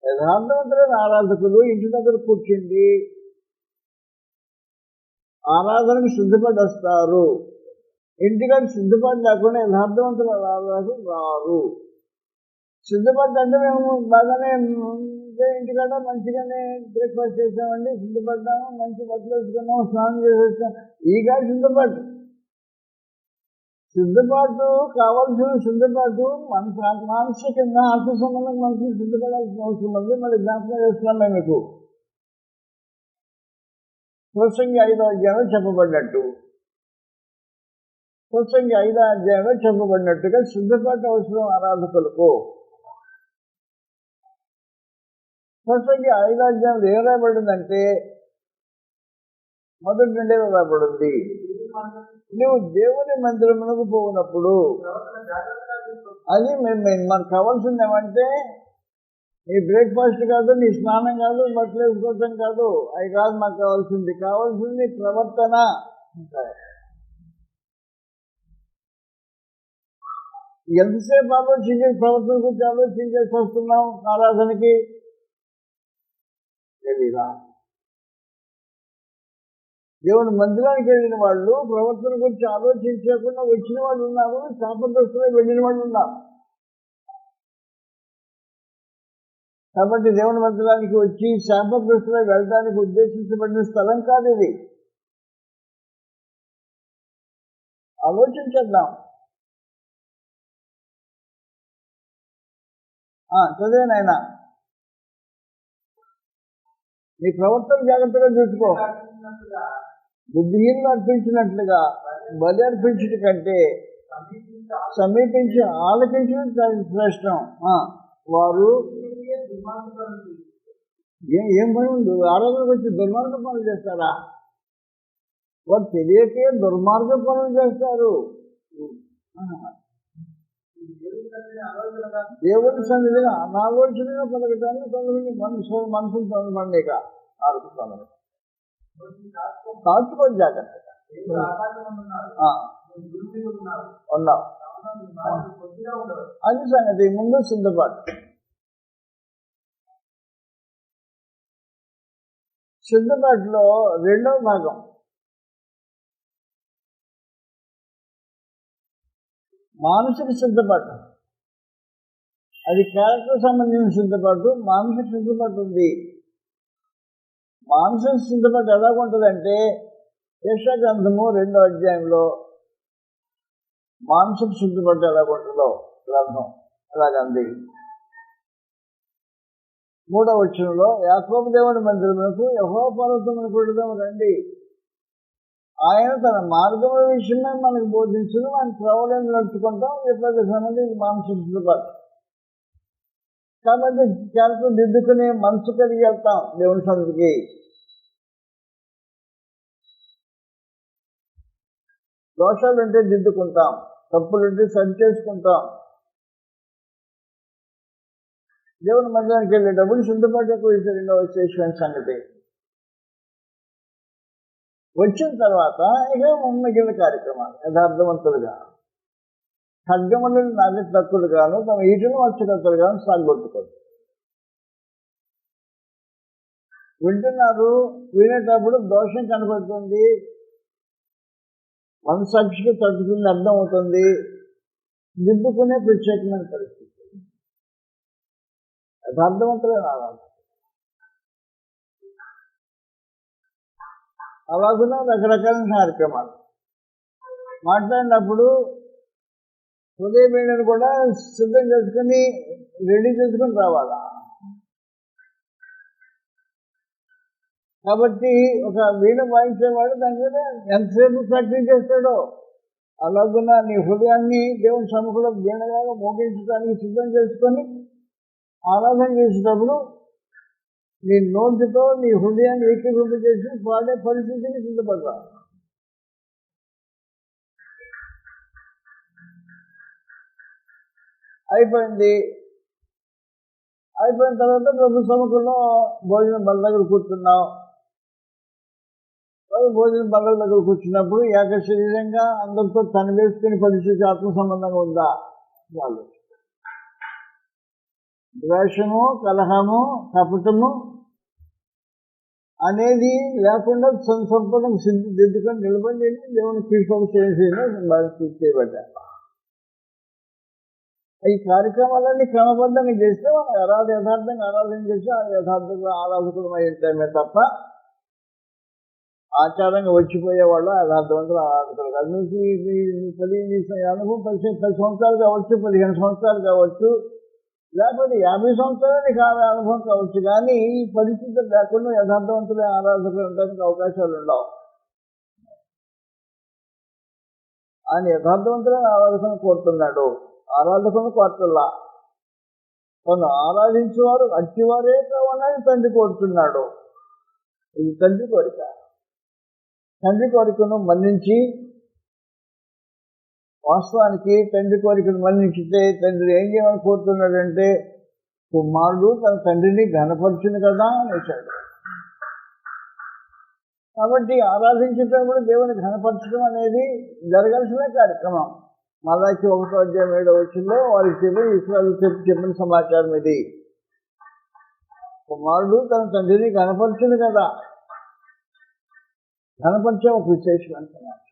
యథార్థవంతులైన ఆరాధకులు ఇంటి దగ్గర కూర్చుండి ఆరాధనకు సిద్ధపడి వస్తారు. ఇంటికంటే సిద్ధపడి లేకుండా యథార్థవంతుల ఆరాధకులు రారు. సిద్ధపడ్డ అంటే మేము బాగానే ఇంటికాడ మంచిగానే బ్రేక్ఫాస్ట్ చేసామండి, సిద్ధపడ్డాము, మంచి బట్టలు వేసుకున్నాము, స్నానం చేసేస్తాం. ఈగా సిద్ధపాటు కావాల్సిన సిద్ధపాటు మానసికంగా ఆత్మ సంబంధం మనకి సిద్ధపడాల్సిన అవసరం ఉంది. మళ్ళీ జ్ఞాపకం చేస్తున్నాం మేము మీకు. ప్రసంగి 5వ అధ్యాయంలో చెప్పబడినట్టు చెప్పబడినట్టుగా సిద్ధపాటు అవసరం ఆరాధకులకు. ప్రసంగి 5వ అధ్యాయంలో ఏం రాబడిందంటే మొదటి నుండే రాబడింది, నువ్వు దేవుని మందిరమునకు పోయినప్పుడు. అది మనకు కావాల్సింది ఏమంటే నీ బ్రేక్ఫాస్ట్ కాదు, నీ స్నానం కాదు, బట్టలు వేసుకోవటం కాదు, అవి కాదు మాకు కావాల్సింది ప్రవర్తన. ఎంతసేపు ఆలోచించే ప్రవర్తన గురించి ఆలోచించేసి వస్తున్నాం ఆరాధనకి తెలీదా? దేవుని మందిరానికి వెళ్ళిన వాళ్ళు ప్రవర్తన గురించి ఆలోచించకుండా వచ్చిన వాళ్ళు ఉన్నారు, శాపగ్రస్తులై వెళ్ళిన వాళ్ళు ఉన్నారు. కాబట్టి దేవుని మందిరానికి వచ్చి శాపగ్రస్తులై వెళ్ళడానికి ఉద్దేశించబడిన స్థలం కాదు ఇది. ఆలోచించేద్దాం. చదివేనాయన నీ ప్రవర్తన జాగ్రత్తగా చూసుకో. బుద్ధిహీనులు అర్పించినట్లుగా బలి అర్పించడం కంటే సమీపించి ఆలకించడం శ్రేష్టం. వారు ఏం పని ఉంది? ఆరాధనకు వచ్చి దుర్మార్గ పనులు చేస్తారా? వారు తెలియకే దుర్మార్గ పనులు చేస్తారు. దేవుని సన్నిధిగా అనాలోచనగా పలకటాన్ని కొందరు మనసును తొందరపడలేక ఆడుతున్నాను. కాచుకొని జాగ్రత్తగా ఉన్నావు. అది సంగతి. ముందు సిద్ధపాటు. సిద్ధపాటులో రెండవ భాగం మానసిక సిద్ధపాటు. అది క్యారెక్టర్ సంబంధించిన సిద్ధపాటు. మానసిక సిద్ధపాటు ఉంది. మానసిక సిద్ధపాటు ఎలా ఉంటుందంటే యెషయా గ్రంథము 2వ అధ్యాయంలో మానసిక సిద్ధపాటు ఎలా ఉంటుందో గ్రంథం ఎలాగంది. 3వ వచనంలో యాకోబు దేవుని మందిరమునకు యెహోవా పర్వతమునకు వెళుదాము రండి, ఆయన తన మార్గముల విషయమే మనకు బోధించును, మన త్రోవలను నడుచుకుంటాం. ఎప్పుడైతే సంబంధించి మానసిక సిద్ధపాటు. కాబట్టి క్యారెక్టర్ దిద్దుకుని మనసు కలిగి వెళ్తాం దేవుని సన్నిధికి. దోషాలుంటే దిద్దుకుంటాం, తప్పులుంటే సరి చేసుకుంటాం. దేవుని మందిరానికి వెళ్ళేటప్పుడు సిద్ధపాటు ఎక్కువ రెండవ విశేషమైన సంగతి. వచ్చిన తర్వాత ఇక మిగిలిన కార్యక్రమాలు యథార్థవంతులుగా, ఖడ్గములను నాగటి తక్కువలు గాను తమ ఈటను వచ్చకత్తలు గాను సాగొట్టుకోరు. వింటున్నారు, వినేటప్పుడు దోషం కనపడుతుంది, మనసాక్షికి తట్టుకుంది అర్థం అవుతుంది, దిద్దుకునే ప్రత్యేకమైన పరిస్థితి. యథార్థవంతులే రావాలి. అలాగున్నా రకరకాల కార్యక్రమాలు మాట్లాడినప్పుడు హృదయ వీణను కూడా సిద్ధం చేసుకుని రెడీ చేసుకుని రావాలా. కాబట్టి ఒక వీణ వాయించేవాడు దాని మీద ఎంతసేపు ప్రాక్టీస్ చేస్తాడో అలాగున్నా నీ హృదయాన్ని దేవుని సముఖంలో వీణగా మోగించడానికి సిద్ధం చేసుకొని ఆరాధన చేసేటప్పుడు నీ నోటితో నీ హృదయాన్ని ఏకీకృతం చేసి పాడే పరిస్థితిని సిద్ధపడరా. అయిపోయిన తర్వాత ప్రభు సముఖంలో భోజనం బల్ల దగ్గర కూర్చున్నాం. భోజనం బల్ల దగ్గర కూర్చున్నప్పుడు ఏక శరీరంగా అందరితో తన వేసుకుని పరిస్థితి ఆత్మ సంబంధంగా ఉందా? వాళ్ళు ద్వేషము, కలహము, కపటము అనేది లేకుండా సంపదం సిద్ధి దిద్దుకొని నిలబడి దేవుని కీర్తన చేయబడ్డారు. ఈ కార్యక్రమాలన్నీ క్రమబద్ధంగా చేస్తే మనం యథార్థంగా ఆరాధన చేసి ఆ యథార్థంగా ఆరాధకులు అయ్యేటమే తప్ప ఆచారంగా వచ్చిపోయేవాళ్ళు యథార్థవంతులు ఆరాధకులు కాదు. మీకు 10 అనుభవం 10 సంవత్సరాలు కావచ్చు, 15 సంవత్సరాలు కావచ్చు, లేకపోతే 50 సంవత్సరాలు నీకు అనుభవం కావచ్చు. కానీ ఈ పరిస్థితులు లేకుండా యథార్థవంతులే ఆరాధకులు ఉండడానికి అవకాశాలు ఉండవు. ఆయన యథార్థవంతులైన ఆరాధకులను కోరుతున్నాడు, ఆరాధకులను కోరటల్లా. తను ఆరాధించేవారు అట్టివారే కావాలని తండ్రి కోరుతున్నాడు. ఇది తండ్రి కోరిక. తండ్రి కోరికను మన్నించి, వాస్తవానికి తండ్రి కోరికను మన్నించితే తండ్రి ఏం చేయమని కోరుతున్నాడంటే కుమారుడు తన తండ్రిని ఘనపరచును కదా అనేసాడు. కాబట్టి ఆరాధించేటప్పుడు దేవుని ఘనపరచడం అనేది జరగాల్సిన కార్యక్రమం. మలాకి 1వ అధ్యాయం 7వ వచనంలో వారికి చెప్పిన సమాచారం ఇది. కుమారుడు తన తండ్రిని ఘనపరచును కదా. ఘనపరిచే ఒక విశేషమైన సమాచారం.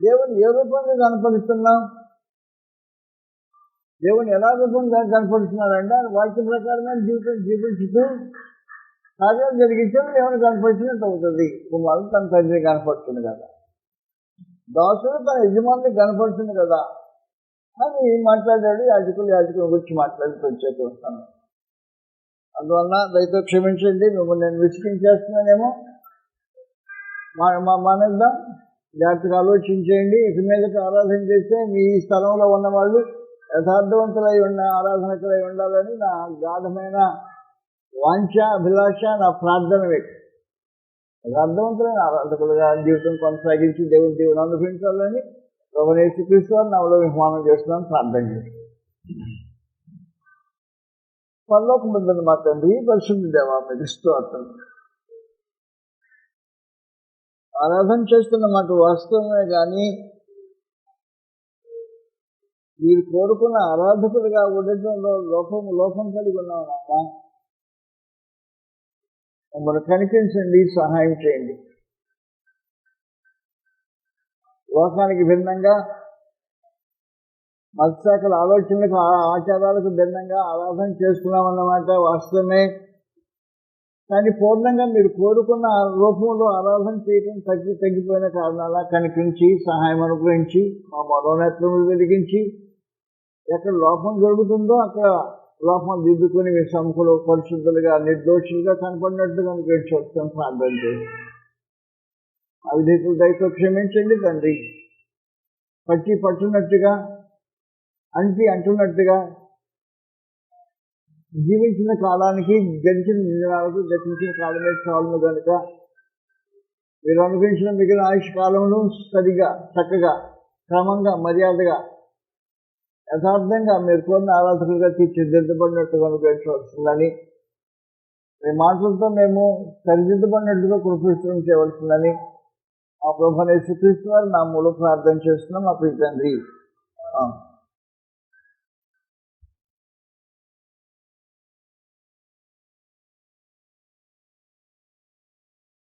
దేవుని ఏ రూపంగా కనపరుస్తున్నాం? దేవుని ఎలా రూపంగా కనపరుస్తున్నాడంటే ఆయన వాక్య ప్రకారమైన జీవితం జీవించుతూ కార్యాలు జరిగించడం దేవుని కనపరిచినట్టు అవుతుంది. కుమారుడు తన తండ్రిని కనపరుస్తుంది కదా, దాసుడు తన యజమాని కనపరుస్తుంది కదా అని మాట్లాడాడు. యాజకుల గురించి మాట్లాడి ప్రత్యేక వస్తాను. అందువల్ల దయతో క్షమించండి, మిమ్మల్ని నేను విసిగించేస్తున్నానేమో. మానేద్దాం, జాగ్రత్తగా ఆలోచించేయండి. ఇక మీదకి ఆరాధన చేస్తే మీ స్థలంలో ఉన్నవాళ్ళు యథార్థవంతులై ఉన్న ఆరాధనకులై ఉండాలని నా గాఢమైన వాంఛ, అభిలాష, నా ప్రార్థన వ్యక్తి. యథార్థవంతులైన ఆరాధకులుగా జీవితం కొనసాగించి దేవుని దీవెన అనుభవించాలని ప్రభువైన యేసుక్రీస్తు వారిని నామములో విజ్ఞాపన చేస్తున్నాను, ప్రార్థన చేస్తున్నాను. పరలోకమందున్న మా తండ్రి, పరిశుద్ధ దేవా మీకు స్తోత్రం. ఆరాధన చేస్తున్న మాట వాస్తవమే కానీ మీరు కోరుకున్న ఆరాధకులుగా ఉండటంలో లోపం కలిగి ఉన్నాం నాన్న. మమ్మల్ని కనిపించండి, సహాయం చేయండి. లోకానికి భిన్నంగా, మత్స్యాకల ఆలోచనలకు, ఆచారాలకు భిన్నంగా ఆరాధన చేసుకున్నామన్నమాట వాస్తవమే. కానీ పూర్ణంగా మీరు కోరుకున్న రూపంలో ఆరాధన చేయడం తగ్గిపోయిన కారణాల కనిపించి సహాయం అనుగ్రహించి మా మనోనేత్రములు వెలిగించి ఎక్కడ లోపం జరుగుతుందో అక్కడ లోపం దిద్దుకొని మీ సముఖులు పరిశుద్ధులుగా నిర్దోషులుగా కనపడినట్టుగా అనుగ్రహించవచ్చని ప్రార్థన చేయండి. అవిధేతులు దయతో క్షమించండి తండ్రి. పట్టునట్టుగా అంటున్నట్టుగా జీవించిన కాలానికి గడిచిన దినాలకు గతించిన కాలమే చాలును కనుక మీరు అనుగ్రహించిన మిగిలిన ఆయుష్ కాలంలో సరిగా, చక్కగా, క్రమంగా, మర్యాదగా, యథార్థంగా మీరు కోరిన ఆరాధకులుగా తీర్చిదిద్దబడినట్టుగా అనుగ్రహించవలసిందని, మీ మాటలతో మేము సరిదిద్దబడినట్టుగా కృపణం చేయవలసిందని ఆ ప్రభువైన యేసుక్రీస్తు వారి నామములో ప్రార్థన చేస్తున్నాం మా ప్రియ తండ్రి.